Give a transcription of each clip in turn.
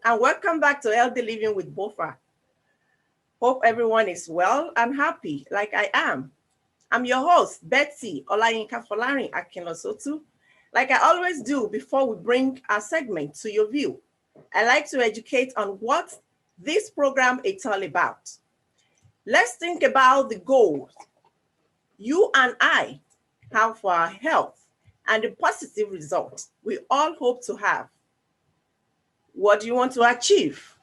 and welcome back to Healthy Living with BofA. Hope everyone is well and happy like I am. I'm your host, Betsy Adeyinka Akinlosotu. Like I always do before we bring our segment to your view, I like to educate on what this program is all about. Let's think about the goals you and I have for our health and the positive results we all hope to have. What do you want to achieve?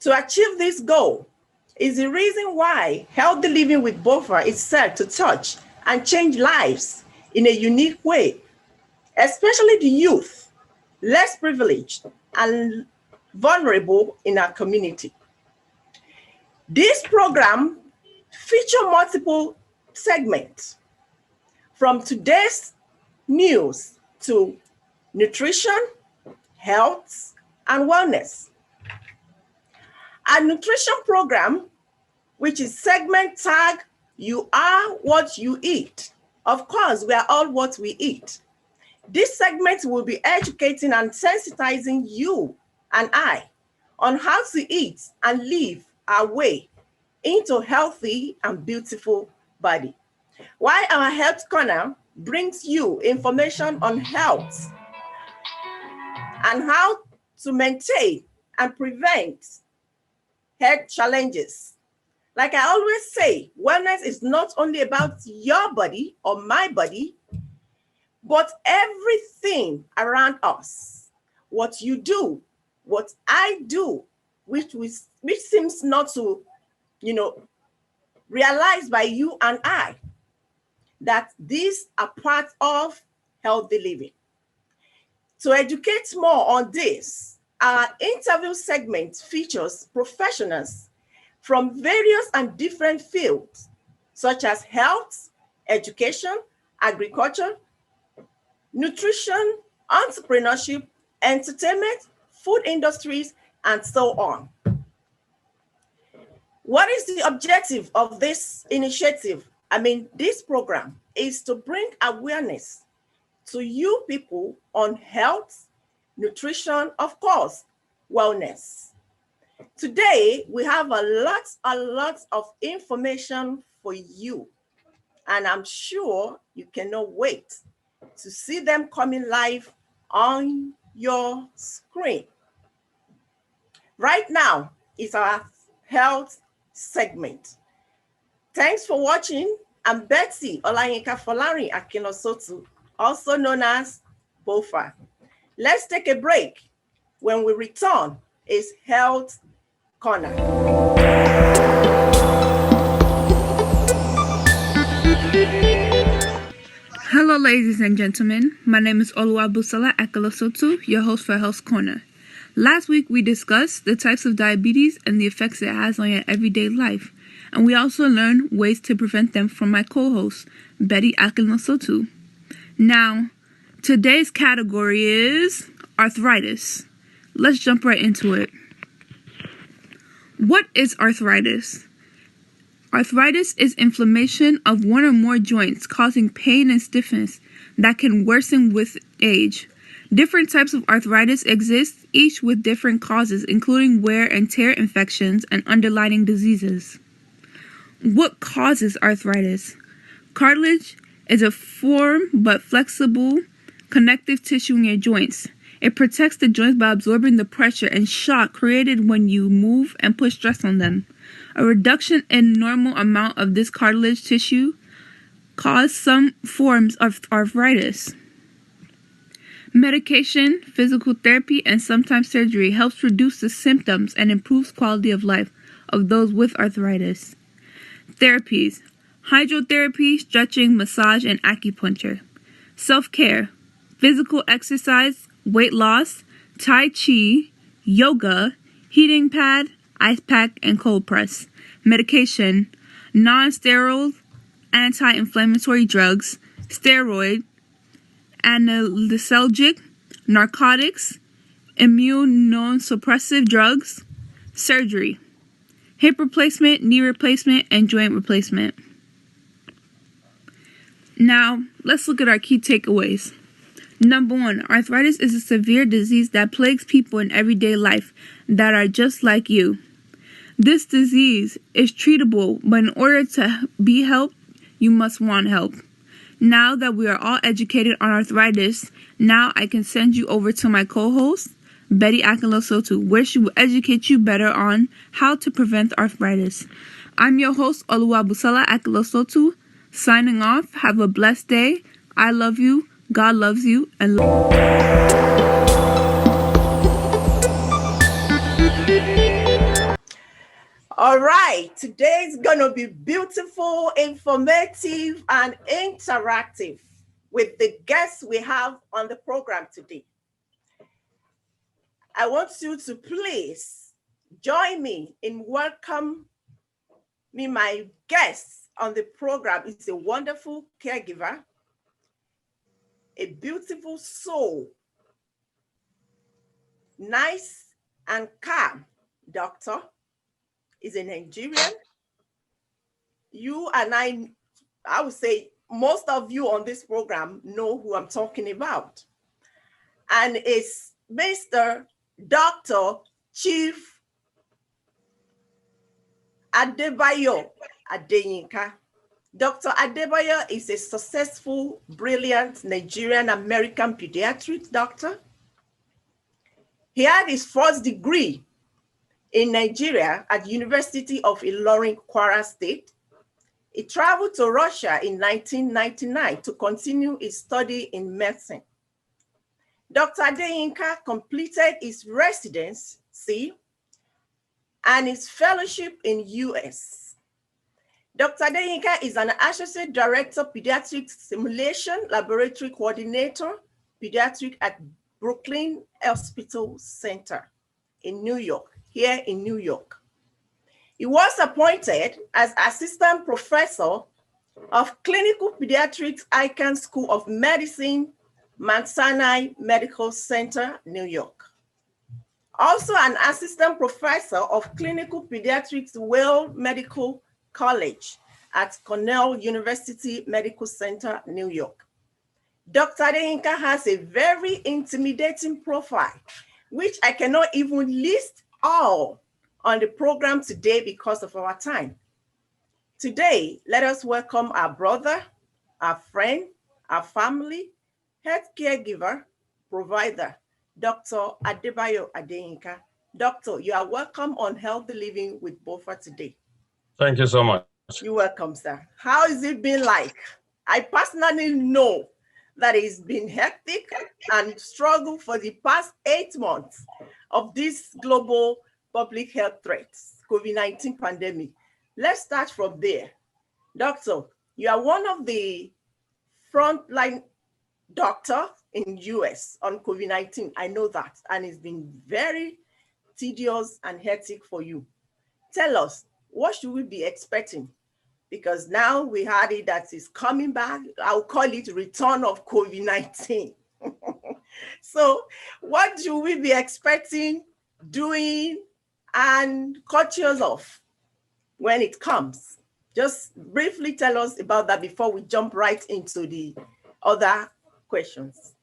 To achieve this goal is the reason why Healthy Living with BofA is set to touch and change lives in a unique way, especially the youth, less privileged and vulnerable in our community. This program features multiple segments, from today's news to nutrition, health, and wellness. Our nutrition program, which is segment tag, You Are What You Eat. Of course, we are all what we eat. This segment will be educating and sensitizing you and I on how to eat and live our way into healthy and beautiful body. While our health corner brings you information on health and how to maintain and prevent health challenges. Like I always say, wellness is not only about your body or my body, but everything around us. What you do, what I do, which seems not to, realized by you and I, that these are part of healthy living. To educate more on this, our interview segment features professionals from various and different fields, such as health, education, agriculture, nutrition, entrepreneurship, entertainment, food industries, and so on. What is the objective of this initiative? This program is to bring awareness to you people on health, nutrition, of course, wellness. Today, we have a lot of information for you, and I'm sure you cannot wait to see them coming live on your screen. Right now is our health segment. Thanks for watching. I'm Betsy Adeyinka Akinlosotu, also known as BofA. Let's take a break. When we return, is Health Corner. Hello, ladies and gentlemen. My name is Oluwabusala Akinlosotu, your host for Health Corner. Last week, we discussed the types of diabetes and the effects it has on your everyday life. And we also learned ways to prevent them from my co-host, Betty Akinlosotu. Now, today's category is arthritis. Let's jump right into it. What is arthritis? Arthritis is inflammation of one or more joints causing pain and stiffness that can worsen with age. Different types of arthritis exist, each with different causes, including wear and tear infections and underlying diseases. What causes arthritis? Cartilage is a firm but flexible connective tissue in your joints. It protects the joints by absorbing the pressure and shock created when you move and put stress on them. A reduction in normal amount of this cartilage tissue causes some forms of arthritis. Medication, physical therapy, and sometimes surgery helps reduce the symptoms and improves quality of life of those with arthritis. Therapies: hydrotherapy, stretching, massage, and acupuncture. Self-care: physical exercise, weight loss, tai chi, yoga, heating pad, ice pack, and cold press. Medication: non-steroidal anti-inflammatory drugs, steroid, analgesic, narcotics, immunosuppressive drugs. Surgery: hip replacement, knee replacement, and joint replacement. Now, let's look at our key takeaways. Number 1, arthritis is a severe disease that plagues people in everyday life that are just like you. This disease is treatable, but in order to be helped, you must want help. Now that we are all educated on arthritis, now I can send you over to my co-host, Betty Akinlosotu, where she will educate you better on how to prevent arthritis. I'm your host, Oluwabusala Akinlosotu, signing off. Have a blessed day. I love you. God loves you. And All right, today's gonna be beautiful, informative, and interactive with the guests we have on the program today. I want you to please join me in welcoming my guest on the program. Is a wonderful caregiver, a beautiful soul, nice and calm doctor. Is a Nigerian. You and I would say most of you on this program know who I'm talking about. And it's Mr. Dr. Chief Adebaho Adeyinka. Dr. Adebaho is a successful, brilliant Nigerian-American pediatric doctor. He had his first degree in Nigeria at University of Ilorin, Kwara State. He traveled to Russia in 1999 to continue his study in medicine. Dr. Adeyinka completed his residency and his fellowship in US. Dr. Adeyinka is an Associate Director, Pediatric Simulation Laboratory Coordinator, Pediatric at Brooklyn Hospital Center in New York, here in New York. He was appointed as Assistant Professor of Clinical Pediatrics, Icahn School of Medicine, Mount Sinai Medical Center, New York. Also an Assistant Professor of Clinical Pediatrics, Weill Medical College at Cornell University Medical Center, New York. Dr. Adeyinka has a very intimidating profile, which I cannot even list all on the program today because of our time. Today, let us welcome our brother, our friend, our family, health caregiver, provider, Dr. Adebaho Adeyinka. Doctor, you are welcome on Healthy Living with BofA today. Thank you so much. You're welcome, sir. How has it been like? I personally know that it's been hectic and struggle for the past 8 months of this global public health threats, COVID-19 pandemic. Let's start from there. Doctor, you are one of the frontline doctor in US on COVID-19. I know that, and it's been very tedious and hectic for you. Tell us, what should we be expecting? Because now we had it that is coming back. I'll call it return of COVID-19. So what do we be expecting, doing, and conscious of when it comes? Just briefly tell us about that before we jump right into the other questions.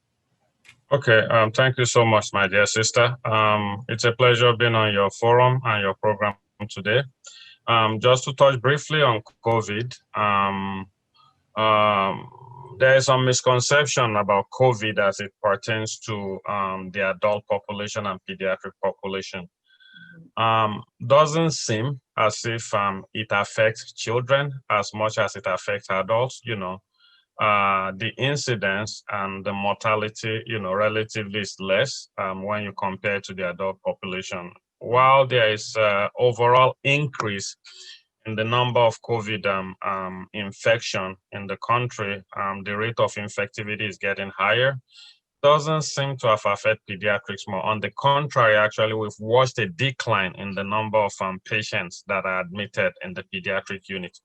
Okay, thank you so much, my dear sister. It's a pleasure being on your forum and your program today. Just to touch briefly on COVID, there is some misconception about COVID as it pertains to the adult population and pediatric population. Doesn't seem as if it affects children as much as it affects adults. The incidence and the mortality, relatively is less when you compare to the adult population. While there is overall increase in the number of COVID infection in the country, the rate of infectivity is getting higher. Doesn't seem to have affected pediatrics more. On the contrary, actually, we've watched a decline in the number of patients that are admitted in the pediatric unit,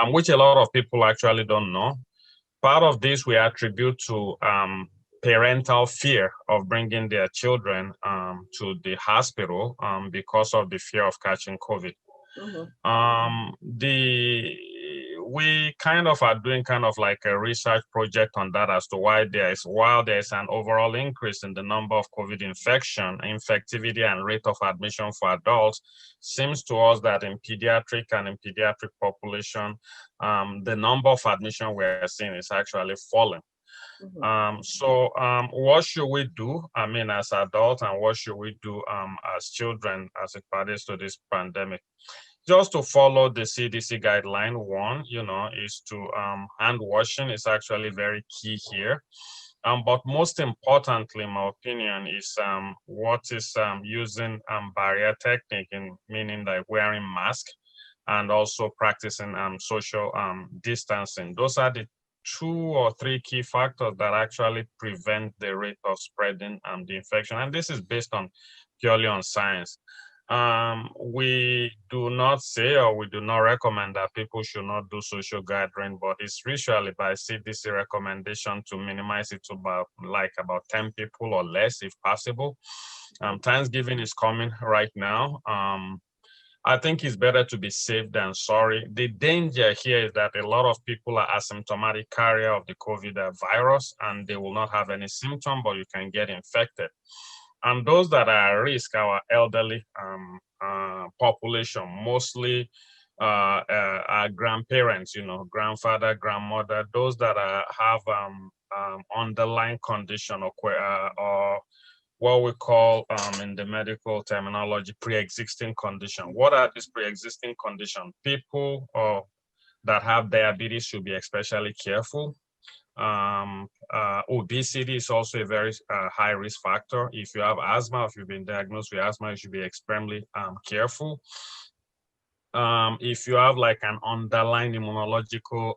which a lot of people actually don't know. Part of this we attribute to parental fear of bringing their children to the hospital because of the fear of catching COVID. we kind of are doing kind of like a research project on that as to why while there's an overall increase in the number of COVID infection, infectivity, and rate of admission for adults, seems to us that in pediatric population, the number of admission we're seeing is actually falling. So what should we do, I mean, as adults, and what should we do as children as it pertains to this pandemic? Just to follow the CDC guideline, one, is to hand washing is actually very key here. But most importantly, in my opinion, is what is using barrier technique, meaning like wearing mask and also practicing social distancing. Those are the 2 or 3 key factors that actually prevent the rate of spreading the infection. And this is based on purely on science. We do not say, or we do not recommend that people should not do social gathering, but it's usually by CDC recommendation to minimize it to about 10 people or less if possible. Thanksgiving is coming right now. I think it's better to be safe than sorry. The danger here is that a lot of people are asymptomatic carrier of the COVID virus, and they will not have any symptom, but you can get infected. And those that are at risk, our elderly population, mostly our grandparents, grandfather, grandmother, those that have underlying condition or what we call in the medical terminology, pre-existing condition. What are these pre-existing conditions? People that have diabetes should be especially careful. Obesity is also a very high risk factor. If you have asthma, if you've been diagnosed with asthma, you should be extremely careful. If you have like an underlying immunological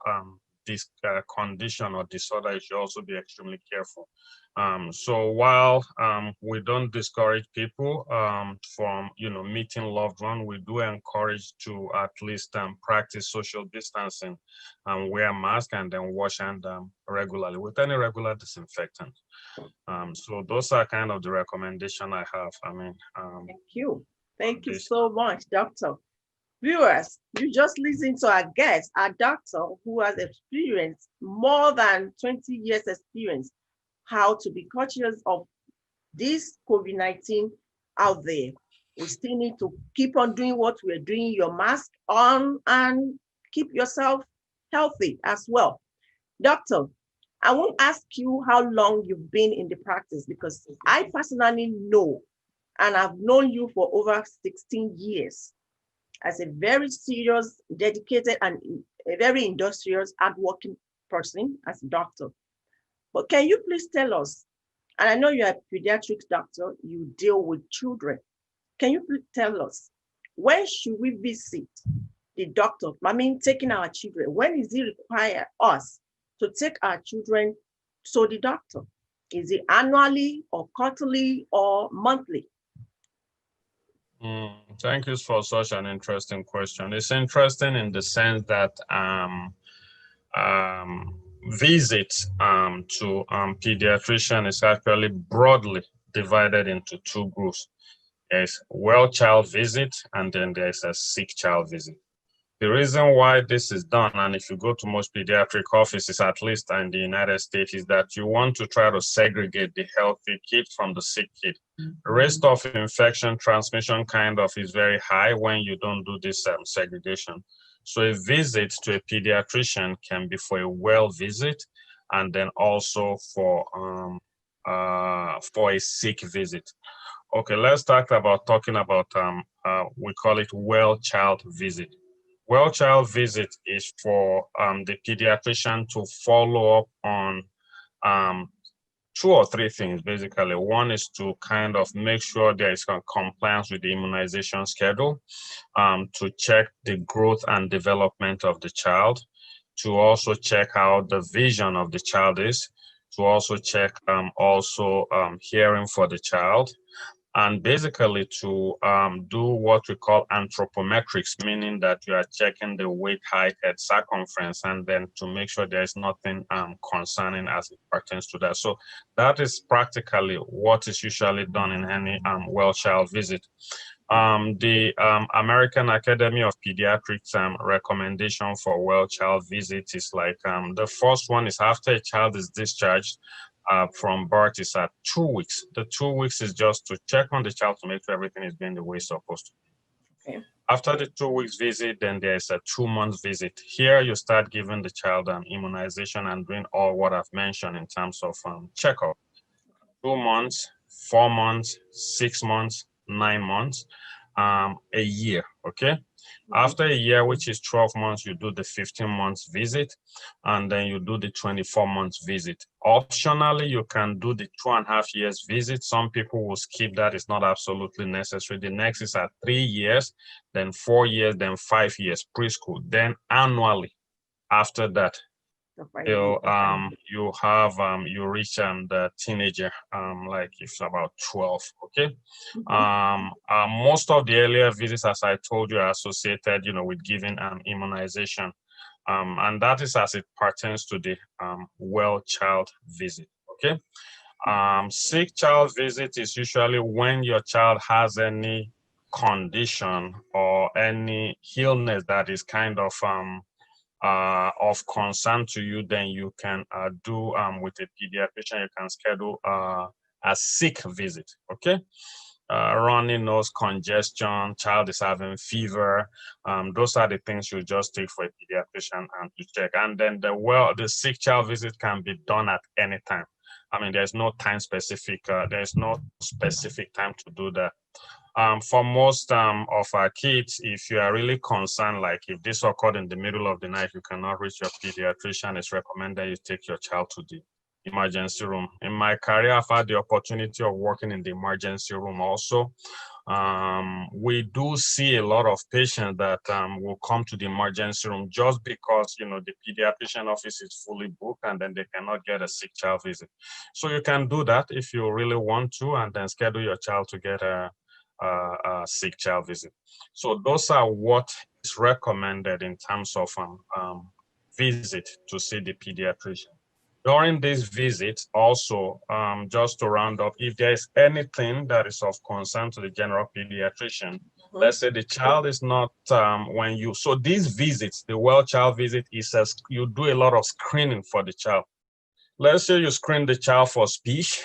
condition or disorder, you should also be extremely careful. So while we don't discourage people from meeting loved ones, we do encourage to at least practice social distancing and wear masks and then wash hands regularly with any regular disinfectant. So those are kind of the recommendation I have. I mean, thank you so much, Doctor. Viewers, you just listened to our guest, our doctor, who has experienced more than 20 years experience how to be conscious of this COVID-19 out there. We still need to keep on doing what we're doing, your mask on, and keep yourself healthy as well. Doctor, I won't ask you how long you've been in the practice, because I personally know, and I've known you for over 16 years as a very serious, dedicated, and a very industrious, hardworking person as a doctor. But can you please tell us, and I know you're a pediatrics doctor, you deal with children. Can you please tell us, when should we visit the doctor? I mean, taking our children. When is it require us to take our children to the doctor? Is it annually or quarterly or monthly? Thank you for such an interesting question. It's interesting in the sense that visits to pediatrician is actually broadly divided into 2 groups. There's well child visit, and then there's a sick child visit. The reason why this is done, and if you go to most pediatric offices, at least in the United States, is that you want to try to segregate the healthy kid from the sick kid. The risk of infection transmission kind of is very high when you don't do this segregation. So a visit to a pediatrician can be for a well visit, and then also for a sick visit. Okay, let's talking about we call it well child visit. Well child visit is for the pediatrician to follow up on 2 or 3 things, basically. One is to kind of make sure there is compliance with the immunization schedule, to check the growth and development of the child, to also check how the vision of the child is, to also check hearing for the child, and basically to do what we call anthropometrics, meaning that you are checking the weight, height, head circumference, and then to make sure there is nothing concerning as it pertains to that. So that is practically what is usually done in any well child visit. The American Academy of Pediatrics recommendation for well child visit is like the first one is after a child is discharged from birth is at 2 weeks. The 2 weeks is just to check on the child to make sure everything is going the way it's supposed to be. Okay. After the 2 weeks visit, then there's a 2 months visit. Here you start giving the child an immunization and doing all what I've mentioned in terms of checkup. 2 months, 4 months, 6 months, 9 months, a year, okay? After a year, which is 12 months, you do the 15 months visit, and then you do the 24 months visit. Optionally, you can do the 2.5 years visit. Some people will skip that. It's not absolutely necessary. The next is at 3 years, then 4 years, then 5 years, preschool. Then annually, after that, you you reach the teenager, like it's about 12, okay? Most of the earlier visits, as I told you, are associated, with giving immunization, and that is as it pertains to the well child visit, okay? Sick child visit is usually when your child has any condition or any illness that is kind of concern to you, then you can do with a pediatrician, you can schedule a sick visit, okay? Runny nose, congestion, child is having fever. Those are the things you just take for a pediatrician and to check. And then the sick child visit can be done at any time. I mean, there's no time specific, there's no specific time to do that. For most of our kids, if you are really concerned, like if this occurred in the middle of the night, you cannot reach your pediatrician, it's recommended you take your child to the emergency room. In my career, I've had the opportunity of working in the emergency room also. We do see a lot of patients that will come to the emergency room just because, the pediatrician office is fully booked and then they cannot get a sick child visit. So you can do that if you really want to, and then schedule your child to get a sick child visit. So those are what is recommended in terms of visit to see the pediatrician. During this visit, also, just to round up, if there is anything that is of concern to the general pediatrician, let's say the child is not, so these visits, the well child visit is you do a lot of screening for the child. Let's say you screen the child for speech,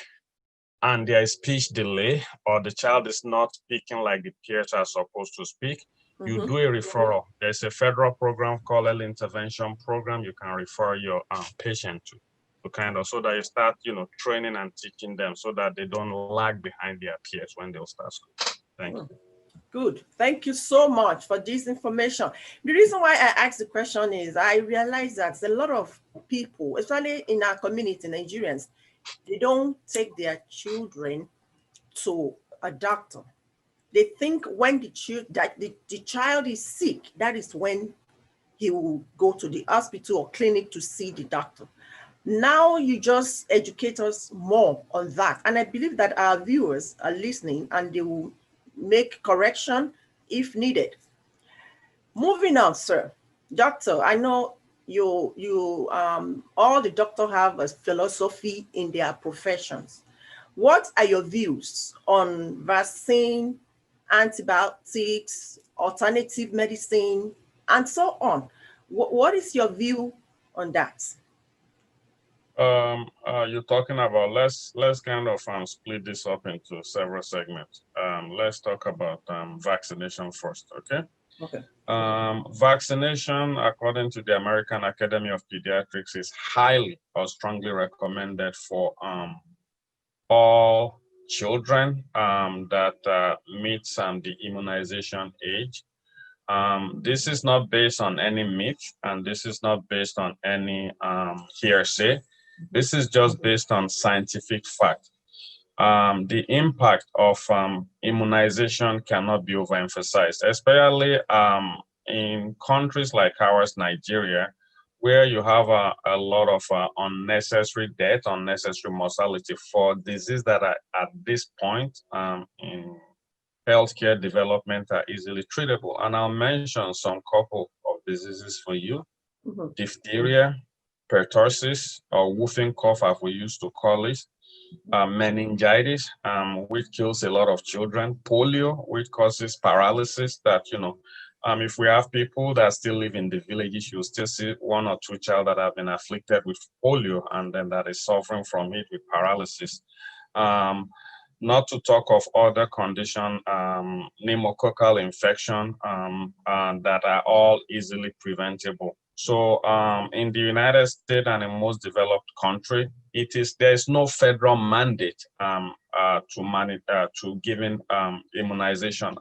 and there is speech delay, or the child is not speaking like the peers are supposed to speak, you do a referral. There's a federal program called Early Intervention Program you can refer your patient to kind of, so that you start, training and teaching them so that they don't lag behind their peers when they'll start school. Thank you. Good. Thank you so much for this information. The reason why I asked the question is I realize that a lot of people, especially in our community, Nigerians, they don't take their children to a doctor. They think when the child is sick, that is when he will go to the hospital or clinic to see the doctor. Now you just educate us more on that. And I believe that our viewers are listening and they will make correction if needed. Moving on, sir. Doctor, I know all the doctors have a philosophy in their professions. What are your views on vaccine, antibiotics, alternative medicine, and so on? What is your view on that? You're talking about, let's kind of split this up into several segments. Let's talk about vaccination first, okay? Okay. Vaccination, according to the American Academy of Pediatrics, is highly or strongly recommended for all children that meet the immunization age. This is not based on any myth, and this is not based on any hearsay. This is just based on scientific fact. The impact of immunization cannot be overemphasized, especially in countries like ours, Nigeria, where you have a lot of unnecessary death, unnecessary mortality for diseases that are at this point in healthcare development are easily treatable. And I'll mention some couple of diseases for you. Diphtheria, pertussis, or whooping cough, as we used to call it, meningitis, which kills a lot of children, polio, which causes paralysis that, if we have people that still live in the villages, you'll still see one or two child that have been afflicted with polio and then that is suffering from it with paralysis. Not to talk of other condition, pneumococcal infection, and that are all easily preventable. So in the United States and in most developed country, there is no federal mandate to giving immunization.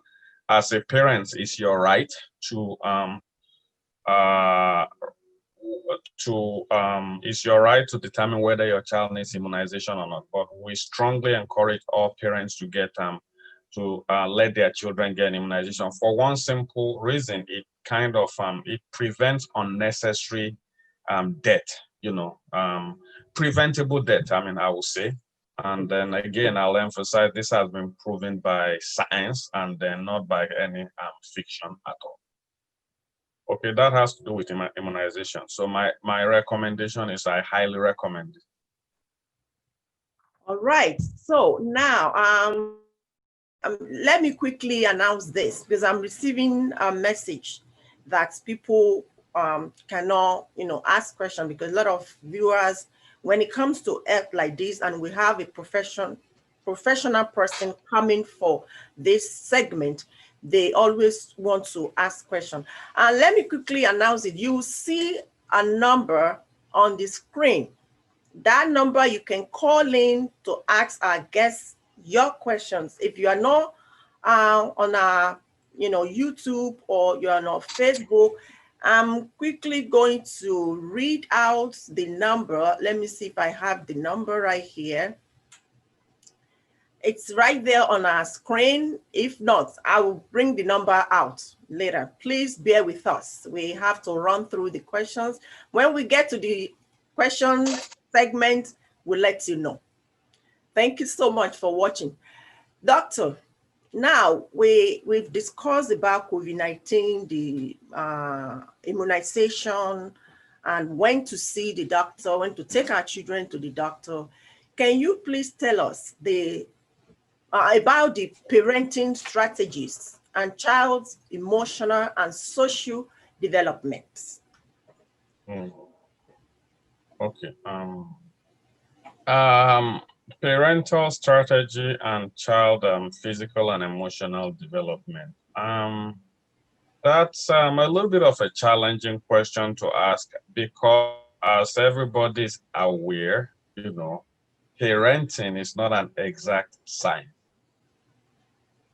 As a parent, it's your right uh, it's your right to determine whether your child needs immunization or not. But we strongly encourage all parents to get to let their children get immunization for one simple reason. It kind of it prevents unnecessary death, preventable death, I will say. And then again, I'll emphasize this has been proven by science and then not by any fiction at all. Okay, that has to do with immunization. So my recommendation is I highly recommend it. All right. So now, let me quickly announce this because I'm receiving a message that people cannot, ask questions because a lot of viewers, when it comes to health like this, and we have a professional person coming for this segment, they always want to ask questions. And let me quickly announce it. You see a number on the screen. That number you can call in to ask our guests your questions. If you are not on our YouTube or you're on Facebook, I'm quickly going to read out the number. Let me see if I have the number right here. It's right there on our screen. If not, I will bring the number out later. Please bear with us. We have to run through the questions. When we get to the question segment, we'll let you know. Thank you so much for watching. Doctor, now we've discussed about COVID-19, the immunization, and when to see the doctor, when to take our children to the doctor. Can you please tell us about the parenting strategies and child's emotional and social development? Okay. Parental strategy and child physical and emotional development. That's a little bit of a challenging question to ask because, as everybody's aware, parenting is not an exact science.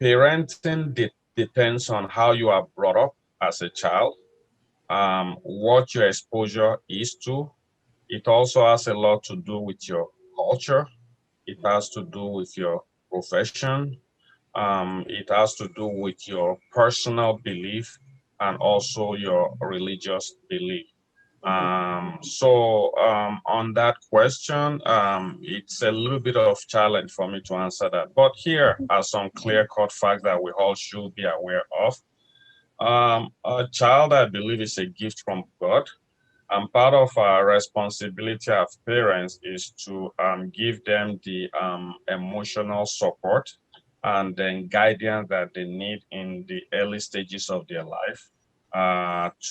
Parenting depends on how you are brought up as a child, what your exposure is to. It also has a lot to do with your culture. It has to do with your profession. It has to do with your personal belief and also your religious belief. So on that question, it's a little bit of challenge for me to answer that. But here are some clear-cut facts that we all should be aware of. A child, I believe, is a gift from God. And part of our responsibility as parents is to give them the emotional support and then guidance that they need in the early stages of their life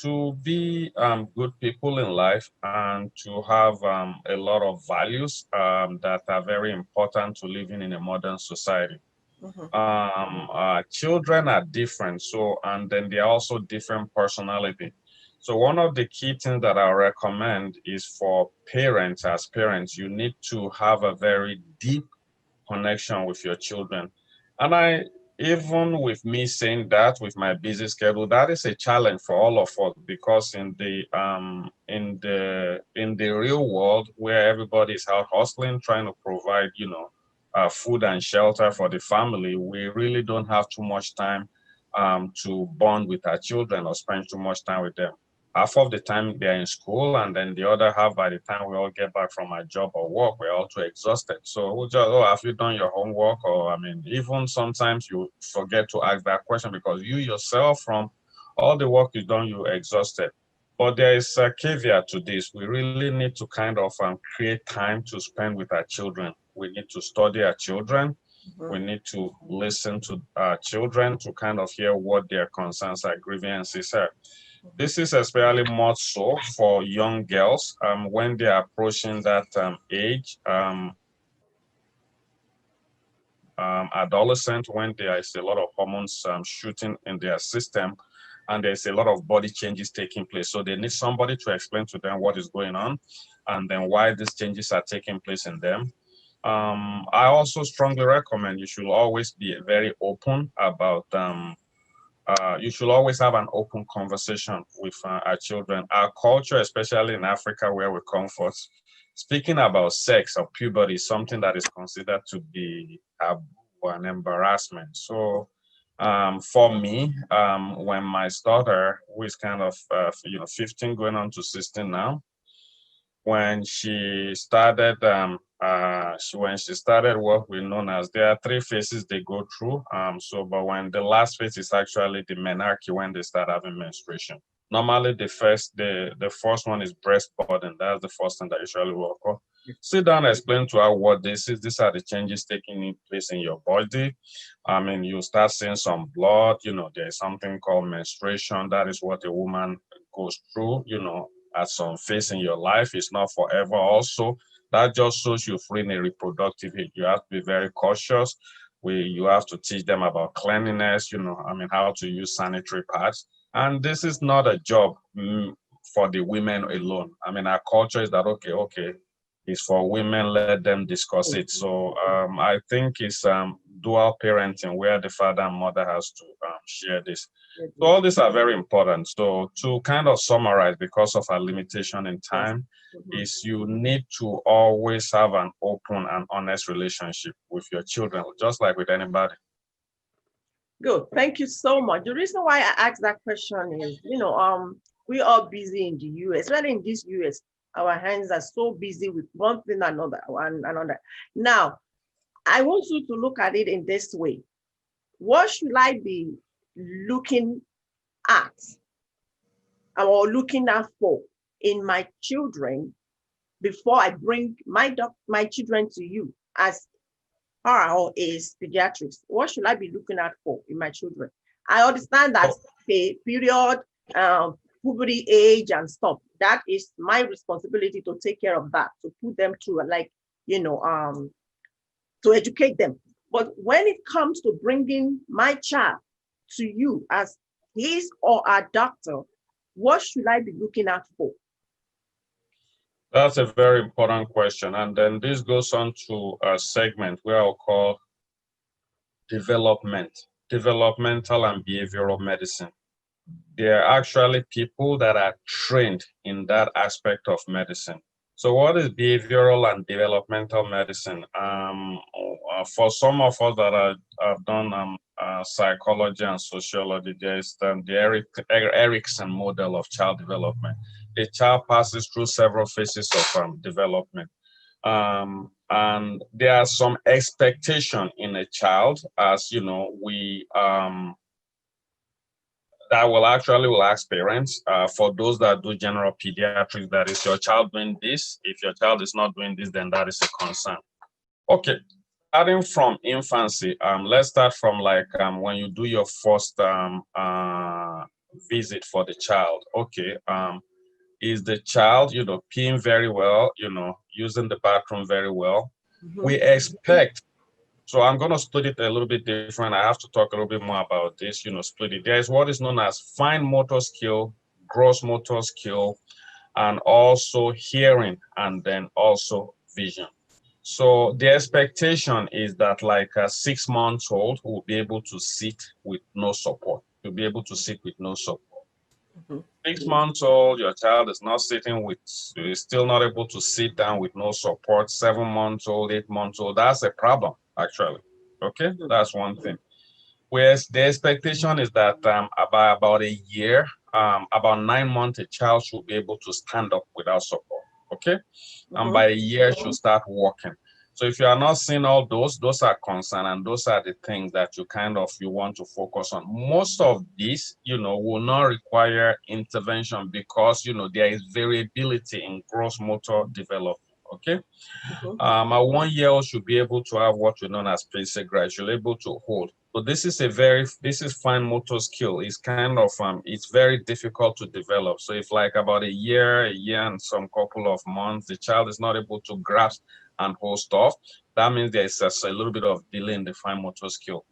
to be good people in life and to have a lot of values that are very important to living in a modern society. Children are different, and then they're also different personality. So one of the key things that I recommend is for parents, as parents, you need to have a very deep connection with your children. And even with me saying that with my busy schedule, that is a challenge for all of us because in the real world where everybody is out hustling, trying to provide, food and shelter for the family, we really don't have too much time to bond with our children or spend too much time with them. Half of the time they're in school, and then the other half, by the time we all get back from our job or work, we're all too exhausted. So we'll just, have you done your homework? Or, even sometimes you forget to ask that question because you yourself, from all the work you've done, you're exhausted. But there is a caveat to this. We really need to kind of create time to spend with our children. We need to study our children. Mhm. We need to listen to our children to kind of hear what their concerns or grievances are. This is especially more so for young girls when they are approaching that age, adolescent, when there is a lot of hormones shooting in their system and there's a lot of body changes taking place. So they need somebody to explain to them what is going on and then why these changes are taking place in them. I also strongly recommend you should always be very open about you should always have an open conversation with our children. Our culture, especially in Africa where we come from, speaking about sex or puberty is something that is considered to be an embarrassment. So for me, when my daughter, who is kind of 15 going on to 16 now, when she started when she started what we known as, there are three phases they go through. But when the last phase is actually the menarche, when they start having menstruation. Normally the first one is breast burden. That's the first thing that usually will occur. Sit down, explain to her what this is. These are the changes taking place in your body. I mean, you start seeing some blood, there's something called menstruation. That is what a woman goes through, at some phase in your life. It's not forever. Also, that just shows you're in a reproductive age. You have to be very cautious. You have to teach them about cleanliness, how to use sanitary pads. And this is not a job for the women alone. I mean, our culture is that, okay, it's for women, let them discuss it. So I think it's dual parenting where the father and mother has to share this. So all these are very important. So to kind of summarize, because of our limitation in time, is you need to always have an open and honest relationship with your children, just like with anybody. Good. Thank you so much. The reason why I asked that question is, we are busy in the US, especially in this US. Our hands are so busy with one thing another, one another. Now, I want you to look at it in this way. What should I be looking at or looking out for in my children before I bring my children to you as her or is pediatrics? What should I be looking out for in my children? I understand that period, puberty age and stuff. That is my responsibility to take care of that, to put them through, to educate them. But when it comes to bringing my child to you as his or her doctor, what should I be looking out for? That's a very important question. And then this goes on to a segment where I'll call developmental and behavioral medicine. There are actually people that are trained in that aspect of medicine. So what is behavioral and developmental medicine? For some of us that have done psychology and sociology, there is the Erickson model of child development. A child passes through several phases of development. And there are some expectation in a child, as that will ask parents. For those that do general pediatrics, that is your child doing this. If your child is not doing this, then that is a concern. Okay, starting from infancy, let's start from when you do your first visit for the child. Okay, is the child, peeing very well, using the bathroom very well? We expect. So I'm going to split it a little bit different. I have to talk a little bit more about this, split it. There is what is known as fine motor skill, gross motor skill, and also hearing, and then also vision. So the expectation is that like a 6 months old will be able to sit with no support. You'll be able to sit with no support. 6 months old, your child is not is still not able to sit down with no support. 7 months old, 8 months old, that's a problem, actually. Okay, that's one thing. Whereas the expectation is that about a year, about 9 months, a child should be able to stand up without support. Okay, and by a year, should start walking. So if you are not seeing all those are concerns, and those are the things that you want to focus on. Most of these, will not require intervention because, there is variability in gross motor development. Okay. Mhm. A 1-year-old should be able to have what we know as basic grasp. You're able to hold. So this is fine motor skill. It's kind of it's very difficult to develop. So if like about a year and some couple of months, the child is not able to grasp and hold stuff, that means there's a little bit of delay in the fine motor skill.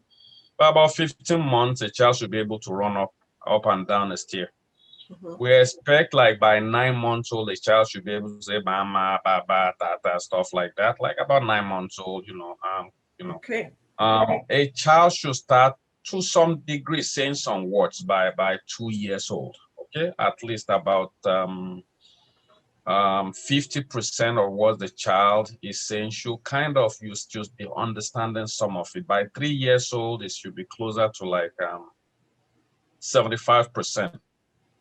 By about 15 months, a child should be able to run up and down a stair. Mhm. We expect like by 9 months old, a child should be able to say mama, baba, tata, stuff like that. Like about 9 months old, Okay. a child should start to some degree saying some words by 2 years old. Okay, at least about 50% of what the child is saying should kind of just be understanding some of it. By 3 years old, it should be closer to like 75%.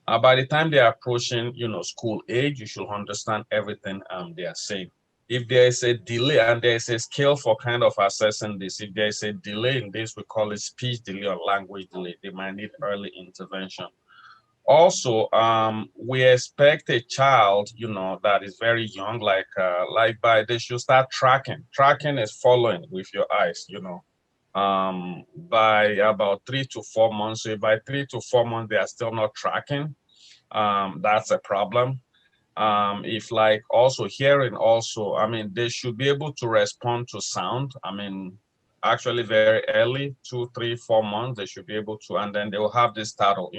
By the time they are approaching, school age, you should understand everything they are saying. If there is a delay, and there is a scale for kind of assessing this, if there is a delay in this, we call it speech delay or language delay. They might need early intervention. Also, we expect a child, that is very young, like they should start tracking. Tracking is following with your eyes, by about 3 to 4 months. So if by 3 to 4 months they are still not tracking, that's a problem. If like also hearing also, I mean, they should be able to respond to sound. I mean, actually very early, 2, 3, 4 months, they should be able to, and then they will have this startle.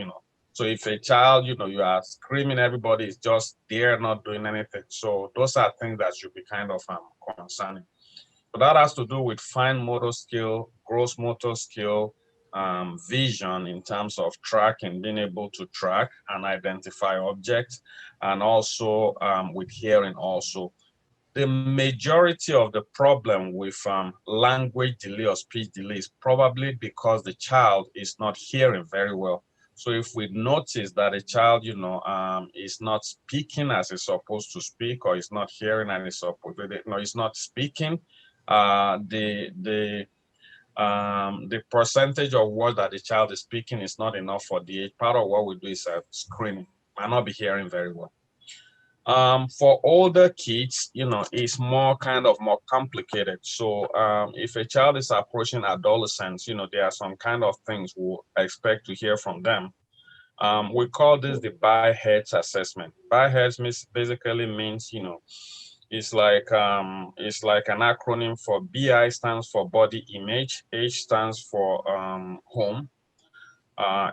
So if a child, you are screaming, everybody is just there, not doing anything. So those are things that should be kind of concerning. So that has to do with fine motor skill, gross motor skill, vision in terms of tracking, being able to track and identify objects, and also with hearing also. The majority of the problem with language delay or speech delay is probably because the child is not hearing very well. So if we notice that a child, is not speaking as it's supposed to speak, or is not hearing and is supposed, is not speaking, the percentage of words that the child is speaking is not enough for the age. Part of what we do is screening. Might not be hearing very well. For older kids, it's more complicated. So if a child is approaching adolescence, there are some kind of things we expect to hear from them. We call this the BIHEADS assessment. BIHEADS basically means, it's like an acronym for BI stands for body image, H stands for home,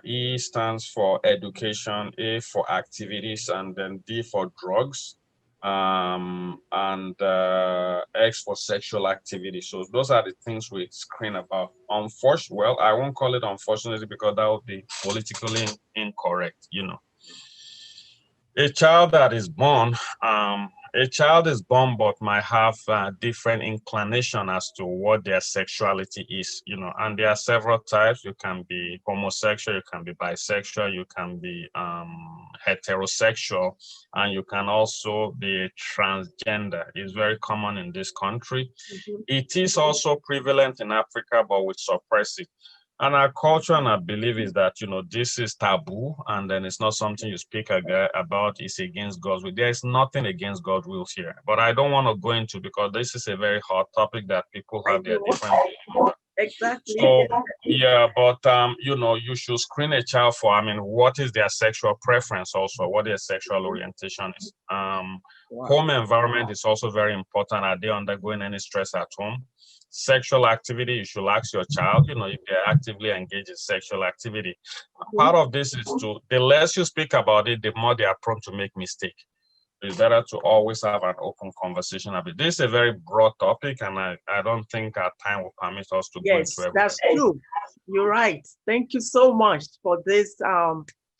E stands for education, A for activities, and then D for drugs, and X for sexual activity. So those are the things we screen about. Unfortunately, well, I won't call it unfortunately because that would be politically incorrect. A child that is born, but might have different inclination as to what their sexuality is, and there are several types. You can be homosexual, you can be bisexual, you can be heterosexual, and you can also be transgender. It's very common in this country. Mhm. It is also prevalent in Africa, but we suppress it. And our culture and our belief is that, this is taboo, and then it's not something you speak about. It's against God's will. There is nothing against God's will here. But I don't want to go into, because this is a very hot topic that people I have their do. different. Exactly. So, yeah, but, you should screen a child for, what is their sexual preference also, what their sexual orientation is. Wow. Home environment is also very important. Are they undergoing any stress at home? Sexual activity, you should ask your child, if they're actively engaged in sexual activity. Part Mhm. of this is the less you speak about it, the more they are prone to make mistakes. It's better to always have an open conversation about it. This is a very broad topic, and I don't think our time will permit us to go into Yes, that's everything. true. You're right. Thank you so much for this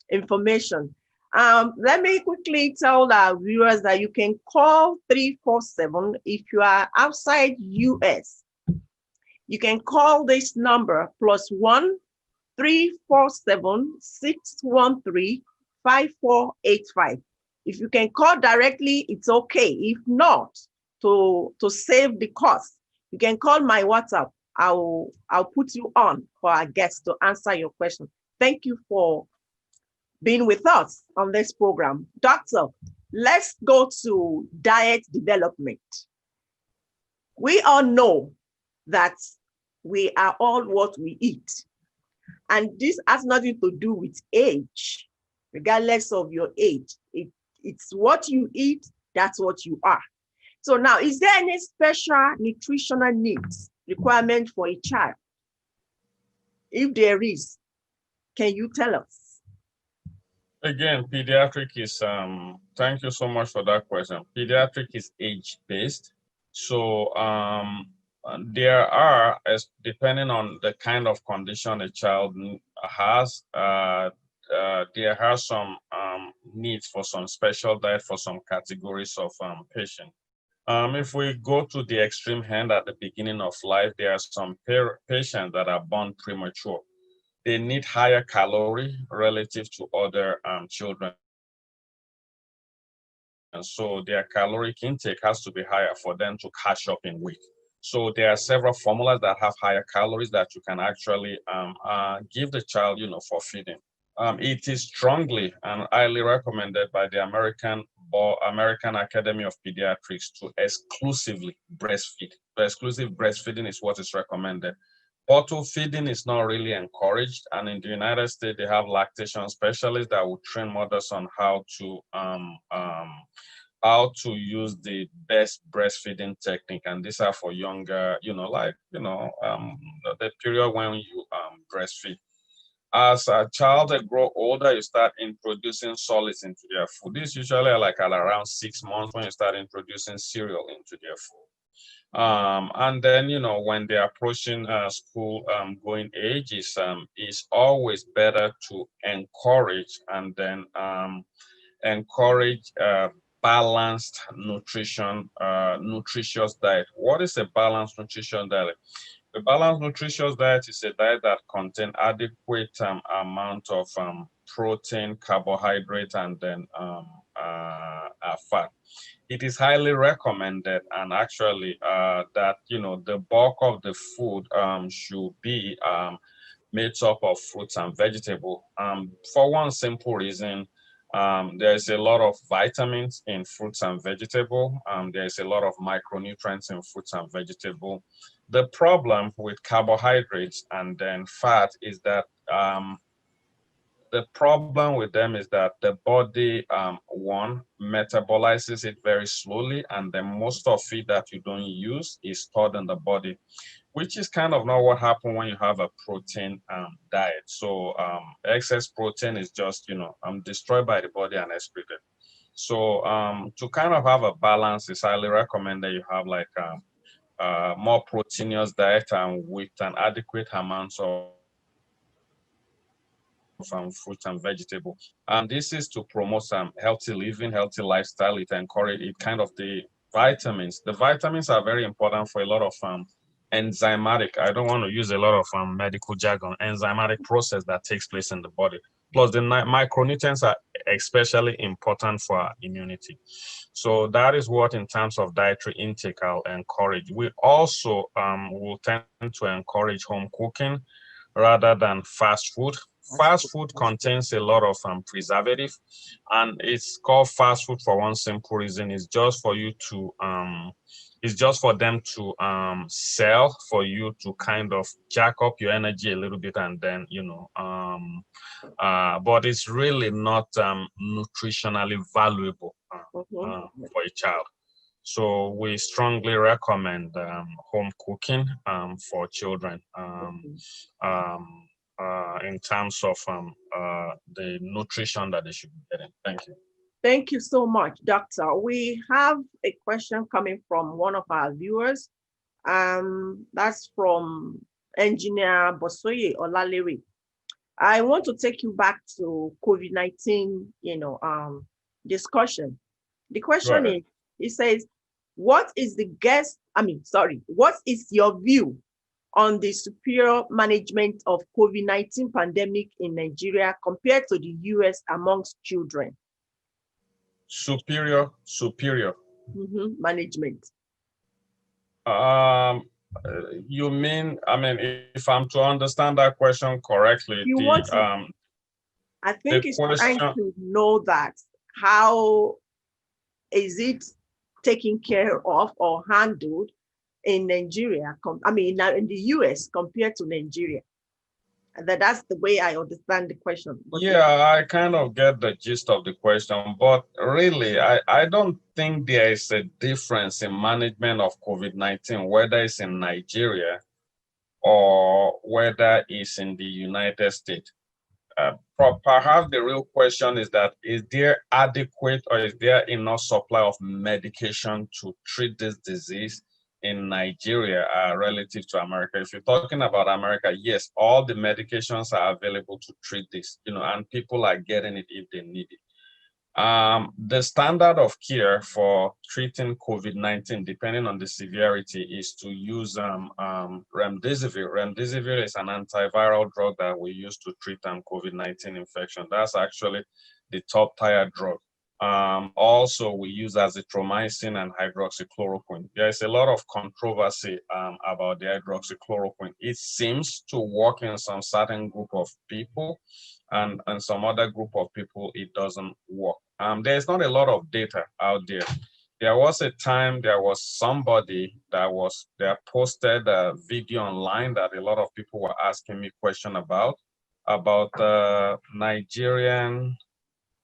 information. Let me quickly tell our viewers that you can call 347 if you are outside US. You can call this number +1 347 613 5485. If you can call directly, it's okay. If not, to save the cost, you can call my WhatsApp. I'll put you on for our guests to answer your question. Thank you for being with us on this program. Doctor, let's go to diet development. We all know that we are all what we eat. And this has nothing to do with age, regardless of your age. It's what you eat, that's what you are. So now, is there any special nutritional needs requirement for a child? If there is, can you tell us? Again, pediatric is, thank you so much for that question. Pediatric is age-based. So there are, as depending on the kind of condition a child has, there are some needs for some special diet for some categories of patients. If we go to the extreme end at the beginning of life, there are some patients that are born premature. They need higher calorie relative to other children. And so their caloric intake has to be higher for them to catch up in weight. So there are several formulas that have higher calories that you can actually give the child, for feeding. It is strongly and highly recommended by the American Academy of Pediatrics to exclusively breastfeed. So exclusive breastfeeding is what is recommended. Bottle feeding is not really encouraged, and in the United States, they have lactation specialists that will train mothers on how to use the best breastfeeding technique, and these are for younger, the period when you breastfeed. As a child they grow older, you start introducing solids into their food. This usually like at around 6 months when you start introducing cereal into their food. And then, when they're approaching school going age, is always better to encourage and then encourage balanced nutrition, nutritious diet. What is a balanced nutrition diet? A balanced nutritious diet is a diet that contains adequate amount of protein, carbohydrate, and then fat. It is highly recommended, and actually that the bulk of the food should be made up of fruits and vegetables. For one simple reason, there's a lot of vitamins in fruits and vegetables. There's a lot of micronutrients in fruits and vegetables. The problem with carbohydrates and then fat is that the problem with them is that the body, one, metabolizes it very slowly, and then most of it that you don't use is stored in the body, which is kind of not what happens when you have a protein diet. So excess protein is just, destroyed by the body and excreted. So to kind of have a balance, it's highly recommended you have like more proteinous diet and with an adequate amount of fruit and vegetable. And this is to promote some healthy living, healthy lifestyle. It encourage it kind of the vitamins. The vitamins are very important for a lot of enzymatic. I don't want to use a lot of medical jargon. Enzymatic process that takes place in the body. Plus, the micronutrients are especially important for our immunity. So that is what, in terms of dietary intake, I'll encourage. We also will tend to encourage home cooking rather than fast food. Fast food contains a lot of preservative, and it's called fast food for one simple reason. It's just for you to it's just for them to sell, for you to kind of jack up your energy a little bit, and then but it's really not nutritionally valuable for a child. So we strongly recommend home cooking for children in terms of the nutrition that they should be getting. Thank you. Thank you so much, Doctor. We have a question coming from one of our viewers. That's from Engineer Bosoye Olalere. I want to take you back to COVID-19, discussion. The question is, it says, what is your view on the superior management of COVID-19 pandemic in Nigeria compared to the US amongst children? Superior. Management. You mean, if I'm to understand that question correctly, I think it's trying to know that how is it taken care of or handled in Nigeria, in the US compared to Nigeria? And that's the way I understand the question. But yeah, I kind of get the gist of the question, but really, I don't think there is a difference in management of COVID-19, whether it's in Nigeria or whether it's in the United States. Perhaps the real question is that is there adequate or is there enough supply of medication to treat this disease in Nigeria relative to America? If you're talking about America, yes, all the medications are available to treat this, and people are getting it if they need it. The standard of care for treating COVID-19, depending on the severity, is to use remdesivir. Remdesivir is an antiviral drug that we use to treat COVID-19 infection. That's actually the top tier drug. Also, we use azithromycin and hydroxychloroquine. There's a lot of controversy about the hydroxychloroquine. It seems to work in some certain group of people, and some other group of people, it doesn't work. There's not a lot of data out there. There was a time there was somebody that posted a video online that a lot of people were asking me question about Nigerian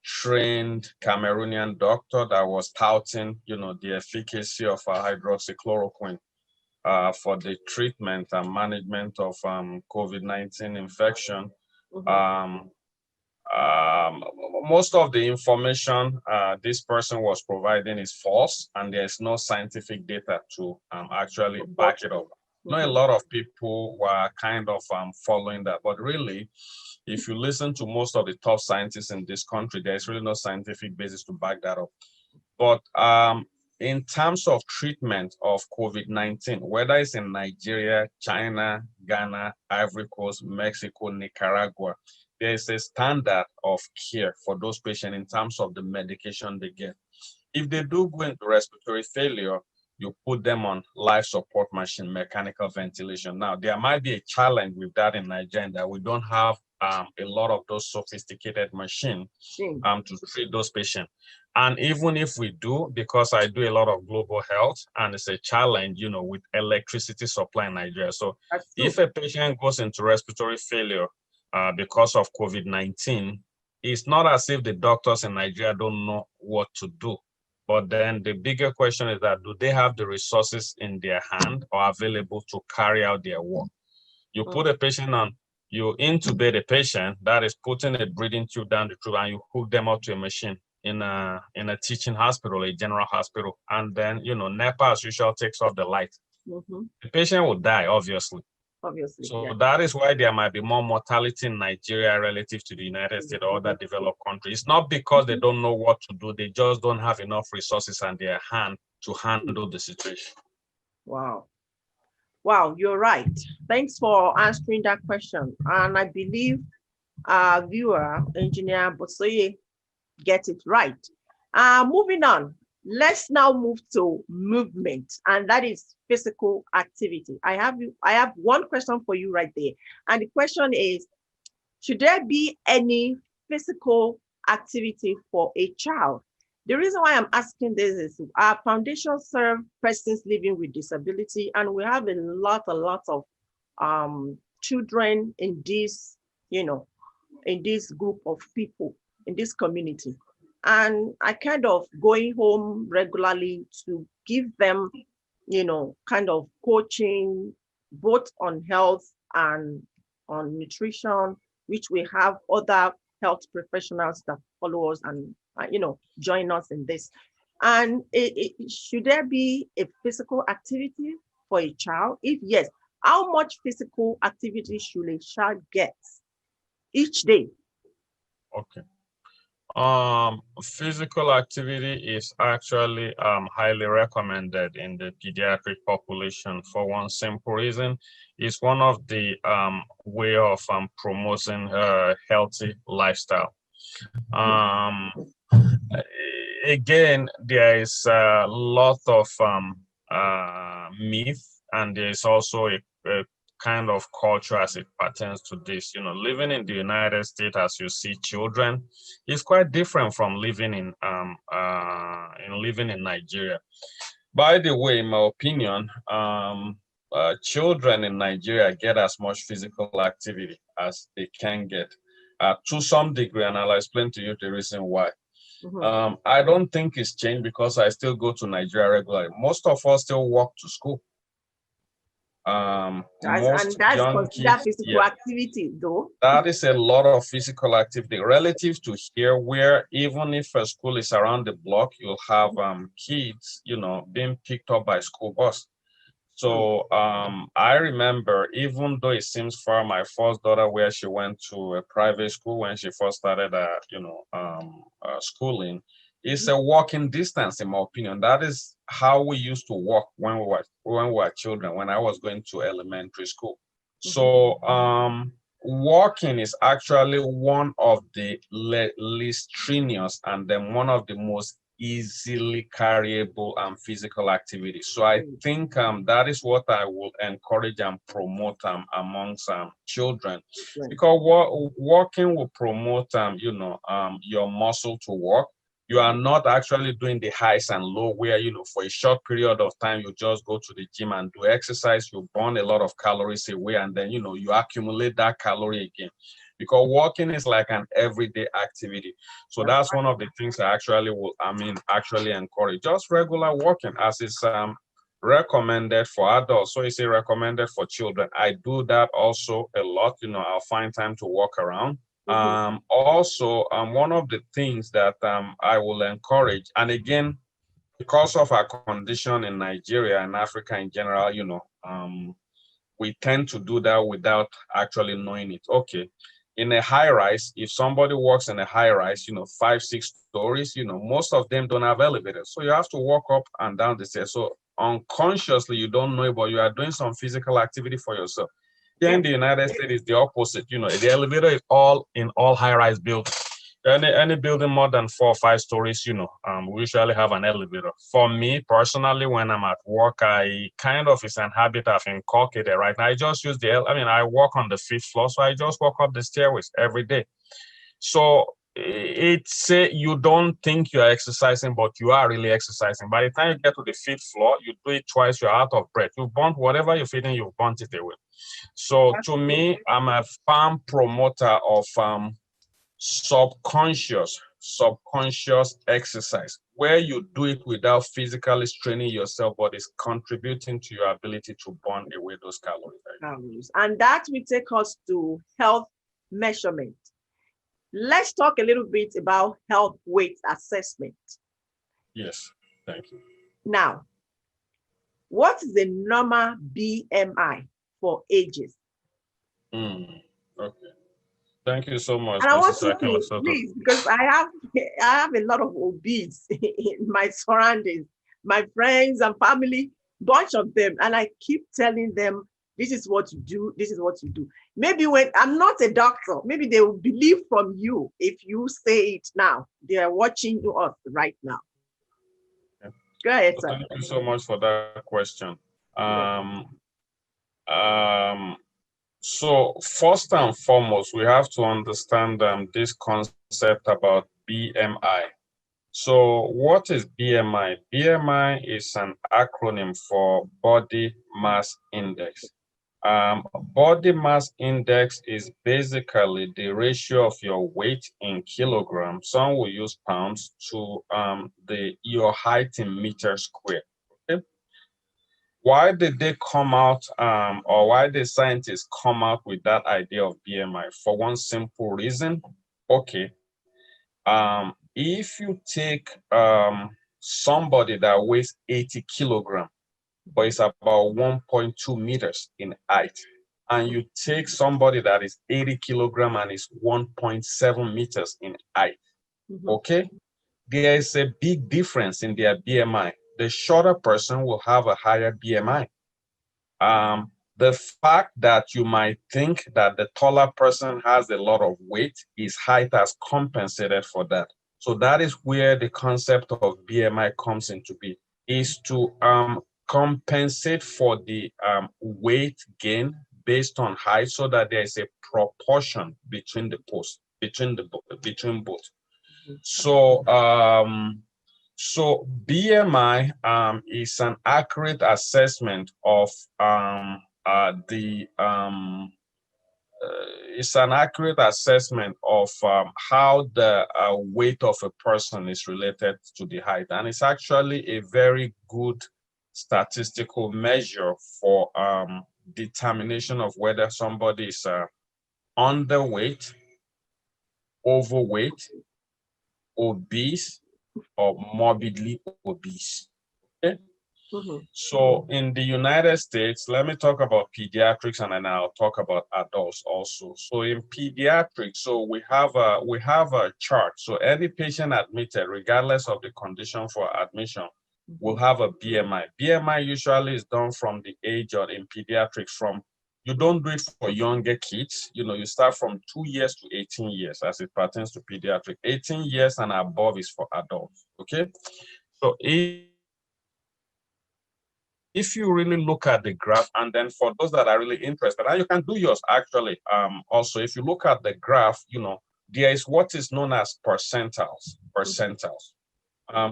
trained Cameroonian doctor that was touting, the efficacy of hydroxychloroquine for the treatment and management of COVID-19 infection. Most of the information this person was providing is false, and there's no scientific data to actually back it up. Not a lot of people were kind of following that, but really, if you listen to most of the top scientists in this country, there's really no scientific basis to back that up. But in terms of treatment of COVID-19, whether it's in Nigeria, China, Ghana, Ivory Coast, Mexico, Nicaragua, there is a standard of care for those patients in terms of the medication they get. If they do go into respiratory failure, you put them on life support machine, mechanical ventilation. Now, there might be a challenge with that in Nigeria, that we don't have a lot of those sophisticated machines to treat those patients. And even if we do, because I do a lot of global health, and it's a challenge, with electricity supply in Nigeria. So if a patient goes into respiratory failure because of COVID-19, it's not as if the doctors in Nigeria don't know what to do. But then the bigger question is that, do they have the resources in their hand or available to carry out their work? You put a patient on, you intubate a patient, that is putting a breathing tube down the tube, and you hook them up to a machine in a teaching hospital, a general hospital. And then, NEPA as usual takes off the light. The patient will die, obviously. So that is why there might be more mortality in Nigeria relative to the United States or other developed countries. It's not because they don't know what to do, they just don't have enough resources in their hand to handle the situation. Wow, you're right. Thanks for answering that question. And I believe our viewer, Engineer Bosoye, get it right. Moving on. Let's now move to movement, and that is physical activity. I have one question for you right there. And the question is, should there be any physical activity for a child? The reason why I'm asking this is our foundation serves persons living with disability, and we have a lot of children in this, in this group of people, in this community. And I kind of going home regularly to give them, kind of coaching, both on health and on nutrition, which we have other health professionals that follow us and, join us in this. And should there be a physical activity for a child? If yes, how much physical activity should a child get each day? Okay. Physical activity is actually highly recommended in the pediatric population for one simple reason. It's one of the way of promoting a healthy lifestyle. Again, there is a lot of myth, and there is also a kind of culture as it pertains to this. Living in the United States, as you see children, is quite different from living in Nigeria. By the way, in my opinion, children in Nigeria get as much physical activity as they can get, to some degree, and I'll explain to you the reason why. I don't think it's changed because I still go to Nigeria regularly. Most of us still walk to school. And Most that's young considered kids, physical activity, though. that is a lot of physical activity relative to here, where even if a school is around the block, you'll have kids, being picked up by school bus. So I remember, even though it seems far, my first daughter, where she went to a private school when she first started, schooling, it's a walking distance, in my opinion. That is how we used to walk when we were children. When I was going to elementary school, so walking is actually one of the least strenuous and then one of the most easily carryable and physical activities. So I think that is what I will encourage and promote amongst children, because walking will promote your muscle to work. You are not actually doing the highs and low where, for a short period of time, you just go to the gym and do exercise, you burn a lot of calories away, and then, you accumulate that calorie again. Because walking is like an everyday activity. So that's one of the things I actually encourage. Just regular walking, as is recommended for adults. So it's recommended for children. I do that also a lot. I'll find time to walk around. Also, one of the things that I will encourage, and again, because of our condition in Nigeria and Africa in general, we tend to do that without actually knowing it. Okay, in a high rise, if somebody works in a high rise, 5, 6 stories, most of them don't have elevators. So you have to walk up and down the stairs. So unconsciously, you don't know it, but you are doing some physical activity for yourself. Here in the United States, it's the opposite. The elevator is in all high-rise buildings. Any building more than 4 or 5 stories, we usually have an elevator. For me personally, when I'm at work, it's an habit I've inculcated right now. I just use I walk on the 5th floor, so I just walk up the stairways every day. So it's you don't think you are exercising, but you are really exercising. By the time you get to the 5th floor, you do it twice, you're out of breath. You've burnt whatever you're feeding, you've burnt it away. So to me, I'm a firm promoter of subconscious exercise, where you do it without physically straining yourself, but it's contributing to your ability to burn away those calories. And that will take us to health measurement. Let's talk a little bit about health weight assessment. Yes, thank you. Now, what is the normal BMI for ages? Okay. Thank you so much. And I want you to, please, because I have a lot of obese in my surroundings, my friends and family, bunch of them, and I keep telling them, this is what you do, this is what you do. Maybe when I'm not a doctor, maybe they will believe from you if you say it now. They are watching us right now. Yeah. Go ahead, sir. Thank you so much for that question. So first and foremost, we have to understand this concept about BMI. So what is BMI? BMI is an acronym for Body Mass Index. Body mass index is basically the ratio of your weight in kilograms, some will use pounds, to your height in meters squared. Okay? Why did they come out, or why did scientists come out with that idea of BMI? For one simple reason. Okay, if you take somebody that weighs 80 kilograms, but it's about 1.2 meters in height, and you take somebody that is 80 kilograms and is 1.7 meters in height, okay, there is a big difference in their BMI. The shorter person will have a higher BMI. The fact that you might think that the taller person has a lot of weight, his height has compensated for that. So that is where the concept of BMI comes into being, is to compensate for the weight gain based on height so that there is a proportion between between both. So so BMI is an accurate assessment of it's an accurate assessment of how the weight of a person is related to the height. And it's actually a very good statistical measure for determination of whether somebody is underweight, overweight, obese, or morbidly obese. Okay? So in the United States, let me talk about pediatrics and then I'll talk about adults also. So in pediatrics, so we have a chart. So any patient admitted, regardless of the condition for admission, will have a BMI. BMI usually is done from the age or in pediatrics from, you don't do it for younger kids. You know, you start from 2 years to 18 years as it pertains to pediatric. 18 years and above is for adults, okay? So if you really look at the graph, and then for those that are really interested, and you can do yours actually, also, if you look at the graph, you know, there is what is known as percentiles.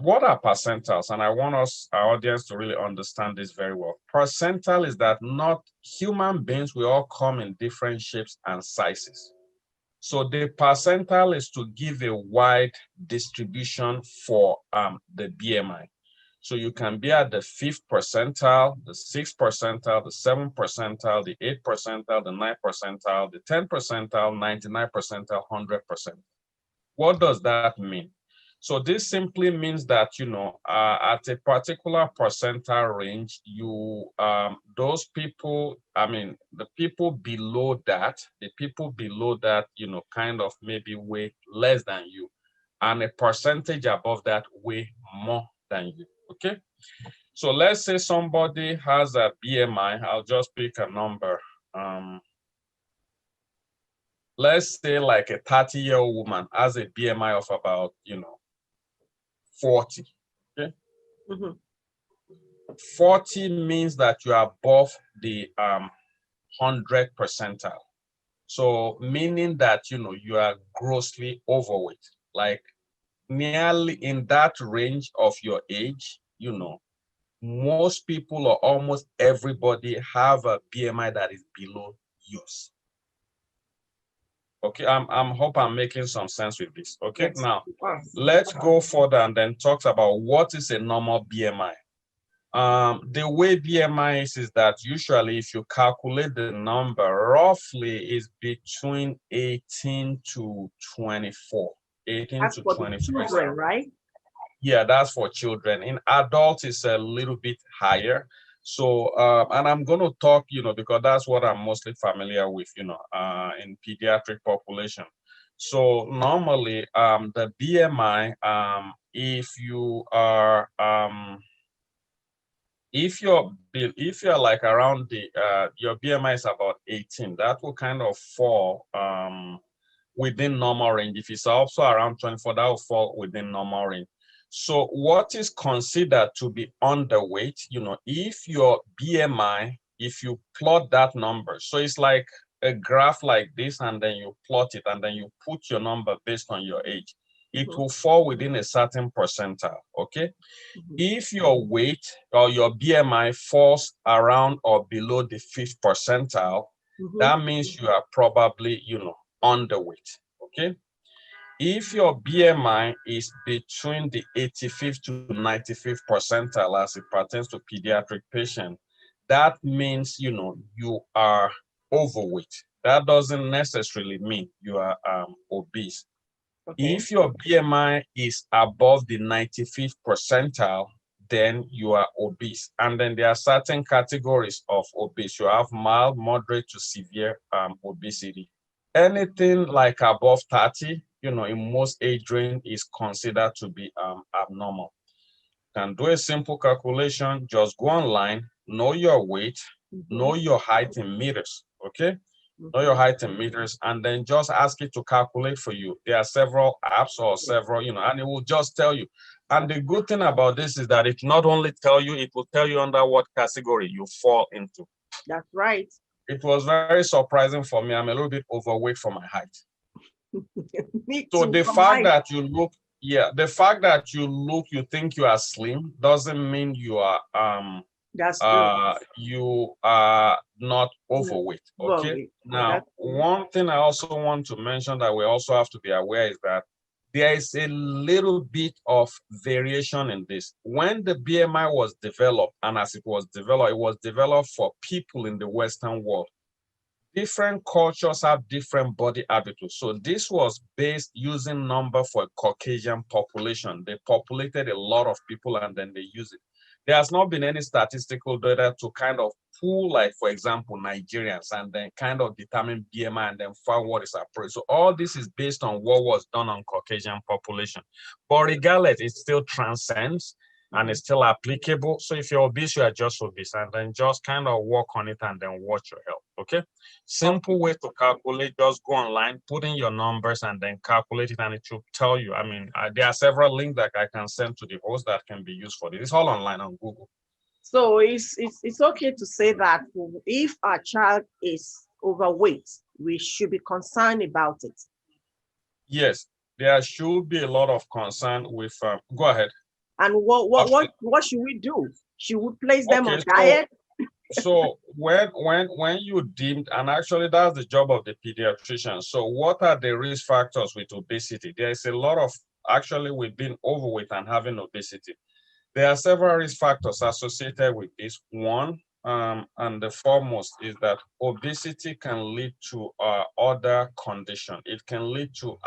What are percentiles? And I want our audience to really understand this very well. Percentile is that not human beings, we all come in different shapes and sizes. So the percentile is to give a wide distribution for the BMI. So you can be at the 5th percentile, the 6th percentile, the 7th percentile, the 8th percentile, the 9th percentile, the 10th percentile, 99th percentile, 100%. What does that mean? So this simply means that, you know, at a particular percentile range, you, those people, I mean, the people below that, you know, kind of maybe weigh less than you, and a percentage above that weigh more than you, okay? So let's say somebody has a BMI, I'll just pick a number. Let's say like a 30-year-old woman has a BMI of about, you know, 40, okay? 40 means that you are above the 100th percentile. So meaning that, you know, you are grossly overweight, like nearly in that range of your age, you know, most people or almost everybody have a BMI that is below yours. Okay, I'm hope I'm making some sense with this. Okay, yes. Now let's go further and then talk about what is a normal BMI. The way BMI is that usually if you calculate the number, roughly is between 18 to 24. 18 that's to 24. Children, right? Yeah, that's for children. In adults, it's a little bit higher. So, and I'm going to talk, you know, because that's what I'm mostly familiar with, you know, in pediatric population. So normally, the BMI, if you are, if you're like around the, your BMI is about 18, that will kind of fall within normal range. If it's also around 24, that will fall within normal range. So what is considered to be underweight, you know, if your BMI, if you plot that number, so it's like a graph like this, and then you plot it, and then you put your number based on your age, it will fall within a certain percentile, okay? If your weight or your BMI falls around or below the 5th percentile, that means you are probably, you know, underweight, okay? If your BMI is between the 85th to 95th percentile as it pertains to pediatric patients, that means, you know, you are overweight. That doesn't necessarily mean you are obese. Okay. If your BMI is above the 95th percentile, then you are obese. And then there are certain categories of obese. You have mild, moderate to severe obesity. Anything like above 30, you know, in most age range is considered to be abnormal. You can do a simple calculation, just go online, know your weight, know your height in meters, okay? Know your height in meters, and then just ask it to calculate for you. There are several apps or several, you know, and it will just tell you. And the good thing about this is that it not only tell you, it will tell you under what category you fall into. That's right. it was very surprising for me. I'm a little bit overweight for my height. Me So too. the From fact my that you look, yeah, the fact that you think you are slim doesn't mean you are that's true. you are not Mm, overweight. well, Okay. that's Now, true. one thing I also want to mention that we also have to be aware is that there is a little bit of variation in this. When the BMI was developed, and as it was developed for people in the Western world. Different cultures have different body habits. So this was based using number for a Caucasian population. They populated a lot of people and then they use it. There has not been any statistical data to kind of pull, like, for example, Nigerians and then kind of determine BMI and then find what is appropriate. So all this is based on what was done on Caucasian population. But regardless, it still transcends and Mhm. it's still applicable. So if you're obese, you are just obese and then just kind of work on it and then watch your health. Okay. Okay. Simple way to calculate, just go online, put in your numbers and then calculate it and it will tell you. I mean, there are several links that I can send to the host that can be used for this. It's all online on Google. So it's okay to say that if our child is overweight, we should be concerned about it. Yes, there should be a lot of concern with, go ahead. And what what Okay, what what should we do? Should we place them okay, on diet? so when you deemed, and actually that's the job of the pediatrician. So what are the risk factors with obesity? There is a lot of, actually, with being overweight and having obesity. There are several risk factors associated with this. One, and the foremost, is that obesity can lead to other condition. It can lead to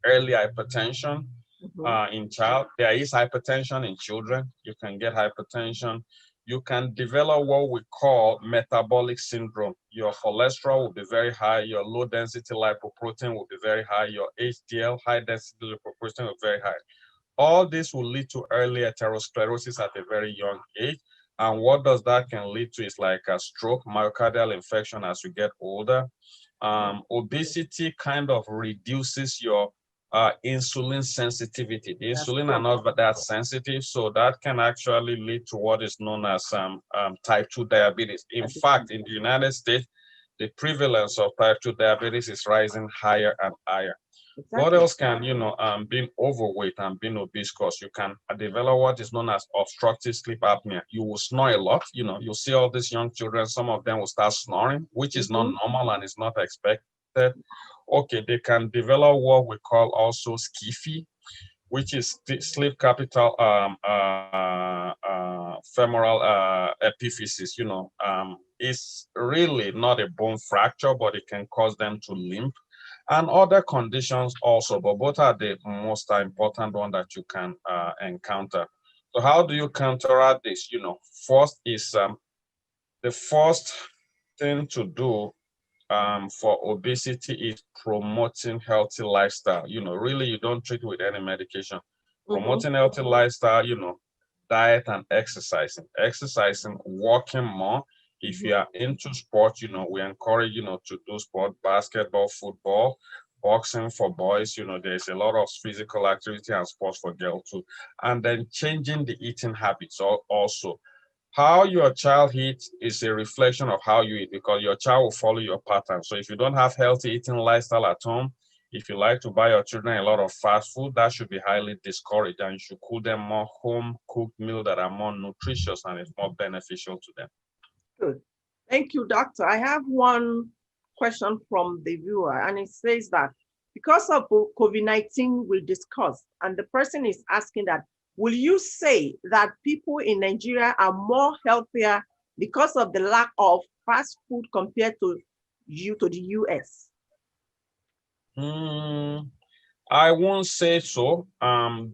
early hypertension Mhm. in child. There is hypertension in children. You can get hypertension. You can develop what we call metabolic syndrome. Your cholesterol will be very high. Your low density lipoprotein will be very high. Your HDL, high density lipoprotein, will be very high. All this will lead to early atherosclerosis at a very young age. And what does that can lead to is like a stroke, myocardial infarction as you get older. Obesity kind of reduces your insulin sensitivity. The That's insulin are true. not that sensitive, so that can actually lead to what is known as type 2 diabetes. In fact, in the United States, the prevalence of type 2 diabetes is rising higher and higher. What Exactly. else can, being overweight and being obese cause? You can develop what is known as obstructive sleep apnea. You will snore a lot. You'll see all these young children, some of them will start snoring, which is not Mhm. normal and is not expected. Okay, they can develop what we call also SCIFI, which is sleep capital femoral epiphysis. It's really not a bone fracture, but it can cause them to limp and other conditions also, but both are the most important one that you can encounter. So how do you counteract this? First is the first thing to do for obesity is promoting healthy lifestyle. Really, you don't treat it with any medication. Mhm. Promoting healthy lifestyle, diet and exercising, walking more. If Mhm. you are into sport, we encourage, to do sport, basketball, football, boxing for boys. There's a lot of physical activity and sports for girls too. And then changing the eating habits also. How your child eats is a reflection of how you eat because your child will follow your pattern. So if you don't have healthy eating lifestyle at home, if you like to buy your children a lot of fast food, that should be highly discouraged and you should cook them more home cooked meal that are more nutritious and is more beneficial to them. Good. Thank you, doctor. I have one question from the viewer, and it says that because of COVID-19 we discussed, and the person is asking that, will you say that people in Nigeria are more healthier because of the lack of fast food compared to the US? Hmm, I won't say so,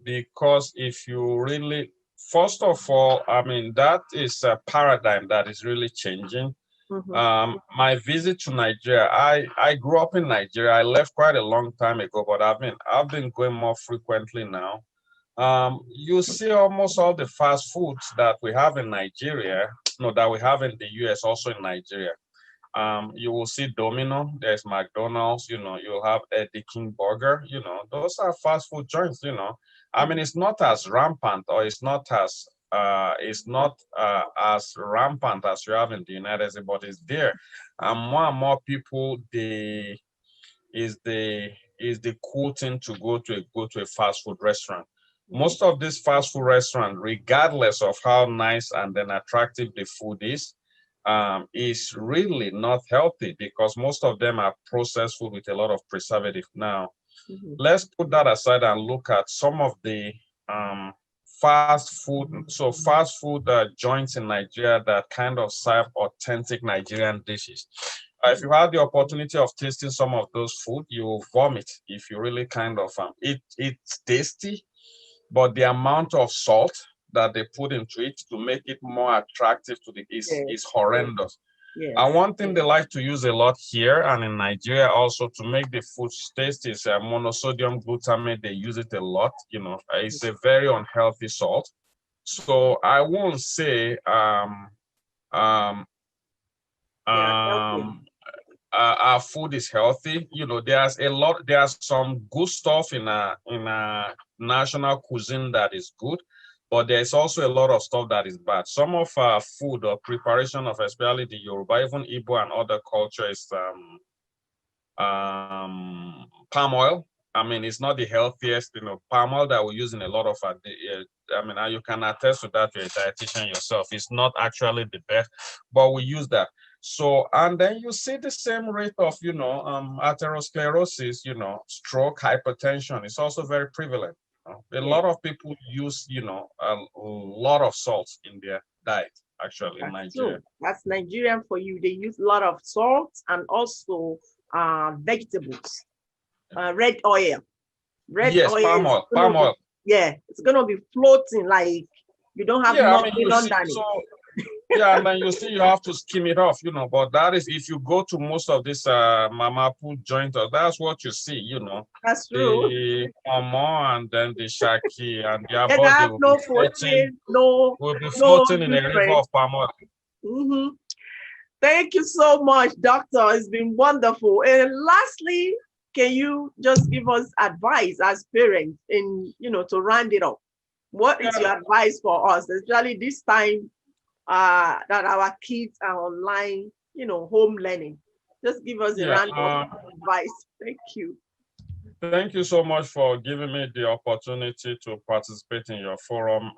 because if you really, first of all, I mean, that is a paradigm that is really changing. Mhm. My visit to Nigeria, I grew up in Nigeria. I left quite a long time ago, but I've been going more frequently now. You see almost all the fast foods that we have in Nigeria, no, that we have in the US, also in Nigeria. You will see Domino, there's McDonald's, you'll have Eddie King Burger, those are fast food joints. I mean, it's not as rampant or it's not as is not as rampant as you have in the United States, but it's there. And more people, is the cool thing to go to a fast food restaurant. Most of these fast food restaurants, regardless of how nice and then attractive the food is really not healthy because most of them are processed food with a lot of preservative. Now, let's put that aside and look at some of the fast food. So fast food joints in Nigeria that kind of serve authentic Nigerian dishes. If you have the opportunity of tasting some of those food, you will vomit if you really kind of it's tasty, but the amount of salt that they put into it to make it more attractive to the is horrendous. Yes. And one thing they like to use a lot here and in Nigeria also to make the food tasty is monosodium glutamate. They use it a lot. You know, it's a very unhealthy salt. So I won't say our food is healthy. You know, there's some good stuff in a national cuisine that is good, but there's also a lot of stuff that is bad. Some of our food or preparation of especially the Yoruba, even Igbo and other cultures, palm oil. I mean, it's not the healthiest, you know, palm oil that we use in a lot of our, I mean, you can attest to that, you're a dietitian yourself. It's not actually the best, but we use that. So, and then you see the same rate of, you know, atherosclerosis, you know, stroke, hypertension. It's also very prevalent. A lot of people use, you know, a lot of salt in their diet, actually, in Nigeria. True. That's Nigerian for you. They use a lot of salt and also vegetables, red oil. Yes, palm oil, palm oil. Yeah, it's going to be floating like you don't have nothing underneath. So, yeah, and then you see you have to skim it off, you know, but that is if you go to most of this mama food joint, that's what you see, you know. That's true. The mama and then the shaki and their They body have no protein, no floating in a river of palm oil. Thank you so much, doctor. It's been wonderful. And lastly, can you just give us advice as parents in, you know, to round it up? What is your advice for us, especially this time that our kids are online, you know, home learning? Just give us a random advice. Thank you. Thank you so much for giving me the opportunity to participate in your forum.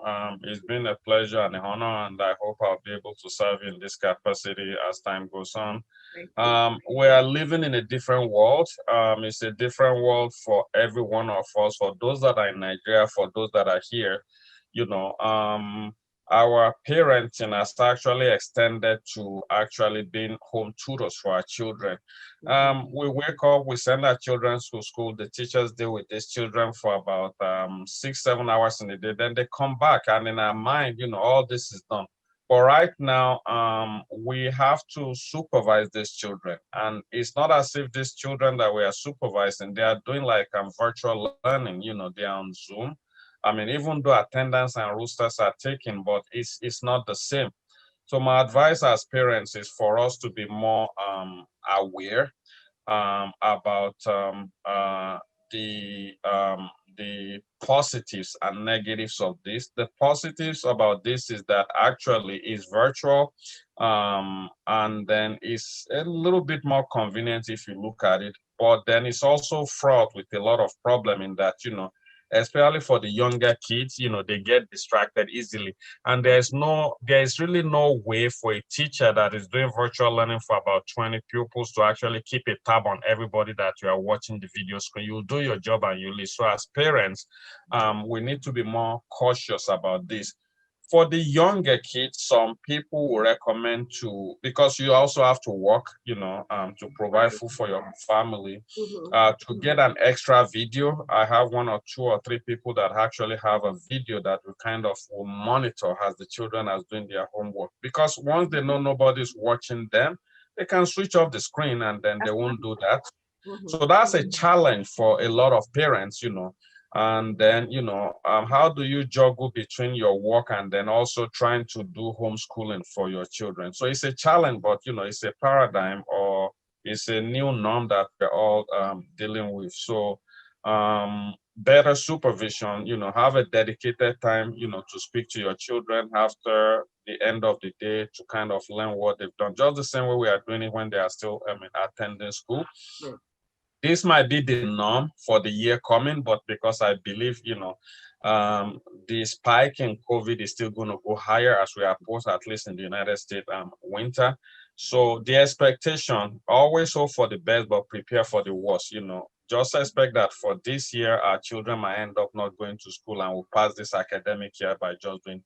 It's been a pleasure and an honor, and I hope I'll be able to serve in this capacity as time goes on. We are living in a different world. It's a different world for every one of us, for those that are in Nigeria, for those that are here. You know, our parenting has actually extended to actually being home tutors for our children. We wake up, we send our children to school, the teachers deal with these children for about 6-7 hours in a day, then they come back, and in our mind, you know, all this is done. But right now, we have to supervise these children, and it's not as if these children that we are supervising, they are doing like virtual learning, you know, they're on Zoom. I mean, even though attendance and rosters are taken, but it's not the same. So my advice as parents is for us to be more aware about the positives and negatives of this. The positives about this is that actually is virtual, and then it's a little bit more convenient if you look at it. But then it's also fraught with a lot of problem in that, you know, especially for the younger kids, you know, they get distracted easily. And there's really no way for a teacher that is doing virtual learning for about 20 pupils to actually keep a tab on everybody that you are watching the video screen. You'll do your job and you leave. So as parents, we need to be more cautious about this. For the younger kids, some people will recommend because you also have to work, you know, to provide food for your family, to get an extra video. I have 1 or 2 or 3 people that actually have a video that will monitor as the children are doing their homework. Because once they know nobody's watching them, they can switch off the screen and then they won't do that. So that's a challenge for a lot of parents, you know. And then, you know, how do you juggle between your work and then also trying to do homeschooling for your children? So it's a challenge, but, you know, it's a paradigm or it's a new norm that we're all dealing with. So better supervision, have a dedicated time, to speak to your children after the end of the day to kind of learn what they've done, just the same way we are doing it when they are still attending school. Yeah. This might be the norm for the year coming, but because I believe, the spike in COVID is still going to go higher as we approach, at least in the United States, winter. So the expectation, always hope for the best, but prepare for the worst, Just expect that for this year, our children might end up not going to school and will pass this academic year by just doing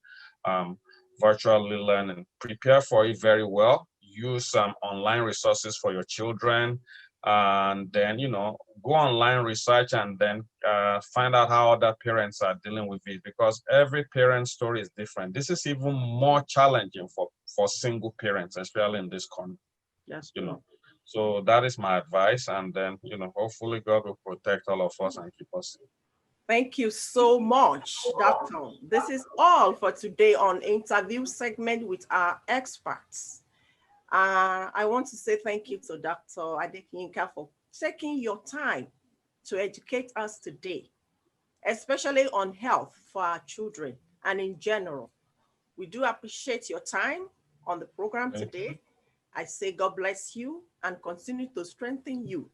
virtually learning. Prepare for it very well. Use some online resources for your children, and then go online, research, and then find out how other parents are dealing with it, because every parent's story is different. This is even more challenging for single parents, especially in this country. That's you true. know so that is my advice, and then hopefully God will protect all of us and keep us safe. Thank you so much, Doctor. This is all for today on interview segment with our experts. I want to say thank you to Dr. Adeyinka for taking your time to educate us today, especially on health for our children and in general. We do appreciate your time on the program today. I say God bless you and continue to strengthen you.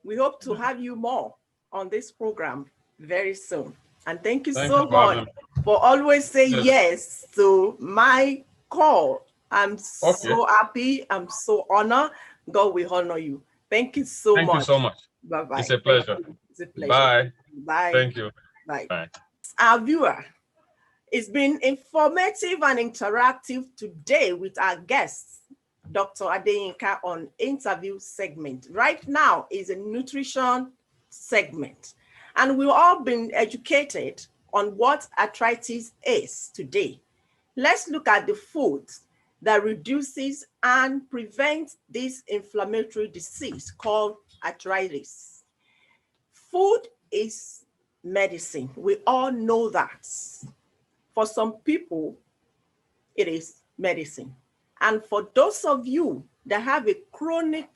We hope to have you more on this program very soon. And thank you Thank so you for having much me. for always saying Yes. yes to my call. I'm Okay. so happy. I'm so honored. God will honor you. Thank you so Thank you much. so much. It's Bye-bye. a Thank pleasure. you. It's a pleasure. Bye. Bye. Thank you. Bye. Bye. Our viewer, it's been informative and interactive today with our guests, Dr. Adeyinka, on interview segment. Right now is a nutrition segment, and we've all been educated on what arthritis is today. Let's look at the foods that reduces and prevents this inflammatory disease called arthritis. Food is medicine. We all know that. For some people, it is medicine. And for those of you that have a chronic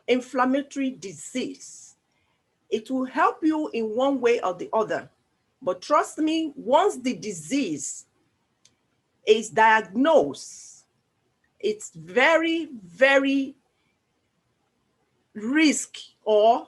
inflammatory disease, it will help you in one way or the other. But trust me, once the disease is diagnosed, it's very, very risky, or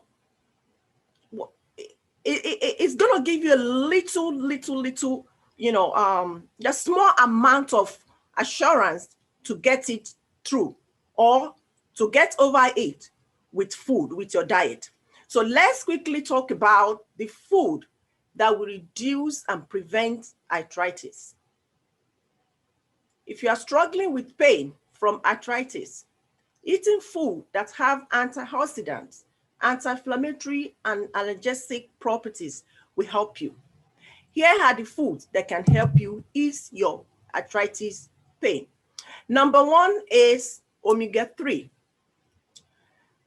it's going to give you a little, a small amount of assurance to get it through or to get over it with food, with your diet. So let's quickly talk about the food that will reduce and prevent arthritis. If you are struggling with pain from arthritis, eating food that have antioxidants, anti-inflammatory, and analgesic properties will help you. Here are the foods that can help you ease your arthritis pain. Number one is omega-3.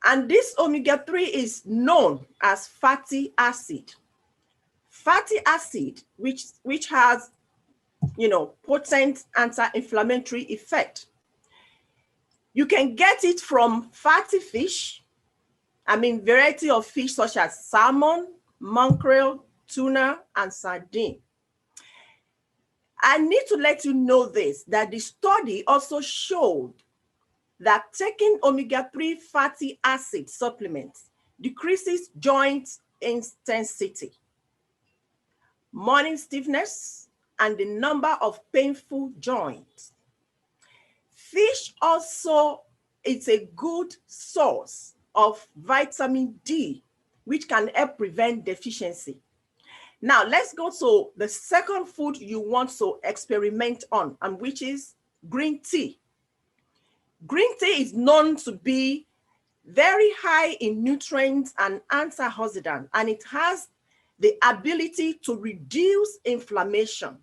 And this omega-3 is known as fatty acid. Fatty acid, which has, potent anti-inflammatory effect. You can get it from fatty fish. Variety of fish such as salmon, mackerel, tuna, and sardine. I need to let you know this, that the study also showed that taking omega-3 fatty acid supplements decreases joint intensity, morning stiffness, and the number of painful joints. Fish also is a good source of vitamin D, which can help prevent deficiency. Now, let's go to the second food you want to experiment on, and which is green tea. Green tea is known to be very high in nutrients and antioxidants, and it has the ability to reduce inflammation.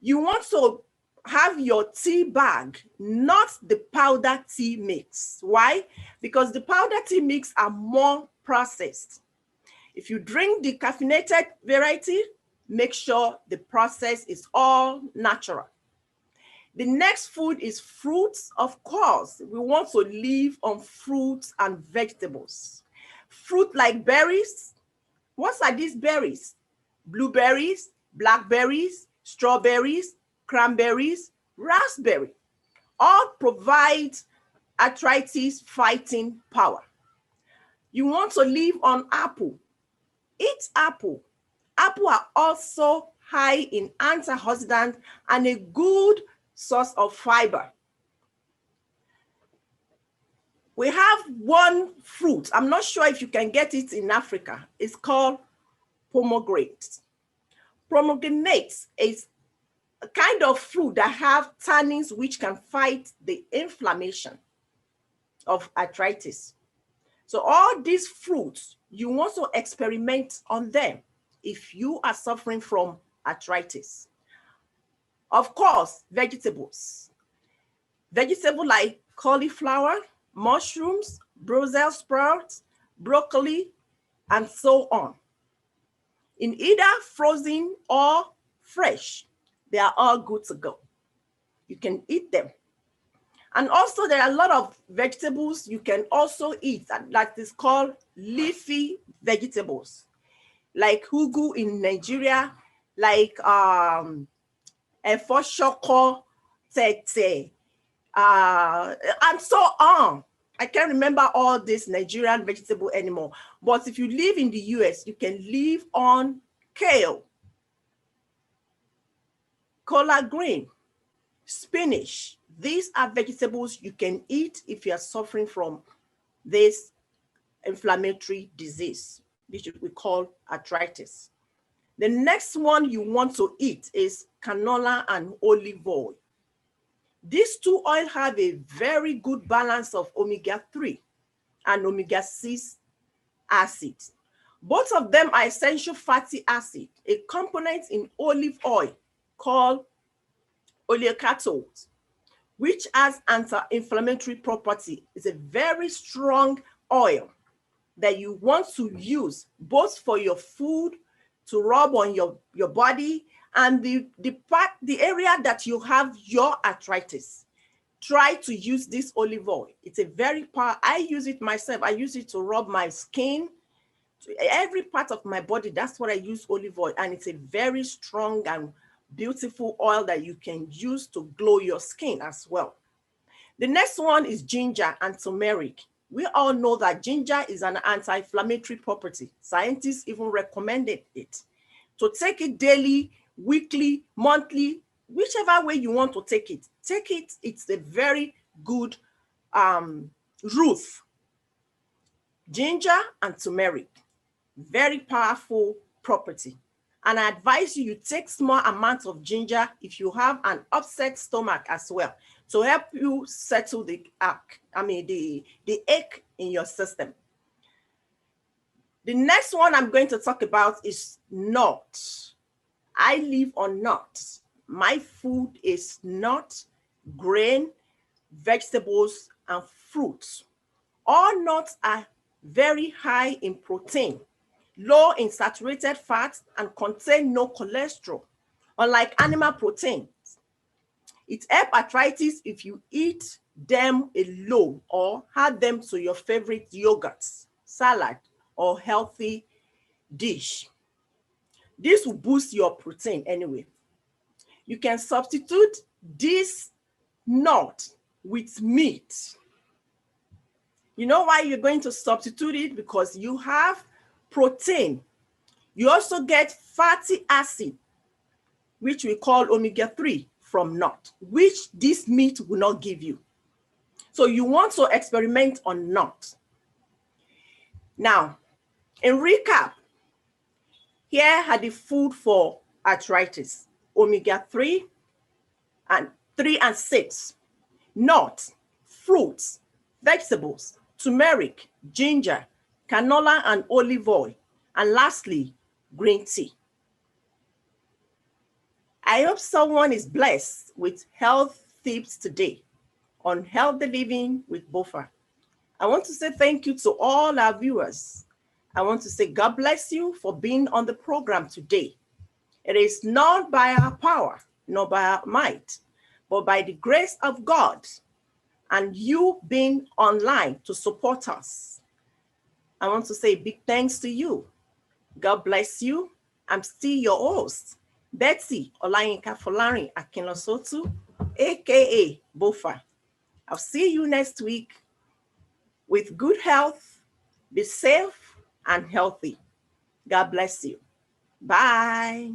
You want to have your tea bag, not the powder tea mix. Why? Because the powder tea mix are more processed. If you drink the caffeinated variety, make sure the process is all natural. The next food is fruits. Of course, we want to live on fruits and vegetables. Fruit like berries, What are these berries? Blueberries, blackberries, strawberries, cranberries, raspberry. All provide arthritis fighting power. You want to live on apple? Eat apple. Apple are also high in antioxidant and a good source of fiber. We have one fruit. I'm not sure if you can get it in Africa. It's called pomegranate. Pomegranate is a kind of fruit that have tannins which can fight the inflammation of arthritis. So all these fruits, you want to experiment on them if you are suffering from arthritis. Of course, vegetables. Vegetables like cauliflower, mushrooms, Brussels sprouts, broccoli, and so on. In either frozen or fresh, they are all good to go. You can eat them. And also there are a lot of vegetables you can also eat that is called leafy vegetables, like ugu in Nigeria, like efo shoko, tete, and so on. I can't remember all this Nigerian vegetable anymore. But if you live in the US, you can live on kale, collard green, spinach. These are vegetables you can eat if you are suffering from this inflammatory disease, which we call arthritis. The next one you want to eat is canola and olive oil. These two oils have a very good balance of omega-3 and omega-6 acids. Both of them are essential fatty acid, a component in olive oil called oleocathols, which has anti-inflammatory property. It's a very strong oil that you want to use both for your food, to rub on your body, and the area that you have your arthritis. Try to use this olive oil. It's a very powerful. I use it myself. I use it to rub my skin, to every part of my body. That's what I use olive oil. And it's a very strong and beautiful oil that you can use to glow your skin as well. The next one is ginger and turmeric. We all know that ginger is an anti-inflammatory property. Scientists even recommended it. To take it daily, weekly, monthly, whichever way you want to take it. Take it. It's a very good root. Ginger and turmeric, very powerful property. And I advise you take small amounts of ginger if you have an upset stomach as well, to help you settle the ache in your system. The next one I'm going to talk about is nuts. I live on nuts. My food is nuts, grain, vegetables, and fruits. All nuts are very high in protein, low in saturated fats, and contain no cholesterol, unlike animal proteins. It helps arthritis if you eat them alone or add them to your favorite yogurts, salad, or healthy dish. This will boost your protein anyway. You can substitute this nut with meat. You know why you're going to substitute it? Because you have protein. You also get fatty acid, which we call omega-3 from nut, which this meat will not give you. So you want to experiment on nut. Now, in recap, here are the food for arthritis: omega-3 and 3 and 6, nuts, fruits, vegetables, turmeric, ginger, canola and olive oil, and lastly, green tea. I hope someone is blessed with health tips today on Healthy Living with BofA. I want to say thank you to all our viewers. I want to say God bless you for being on the program today. It is not by our power, nor by our might, but by the grace of God and you being online to support us. I want to say big thanks to you. God bless you. I'm still your host, Betsy Adeyinka Akinlosotu, aka BofA. I'll see you next week with good health. Be safe and healthy. God bless you. Bye.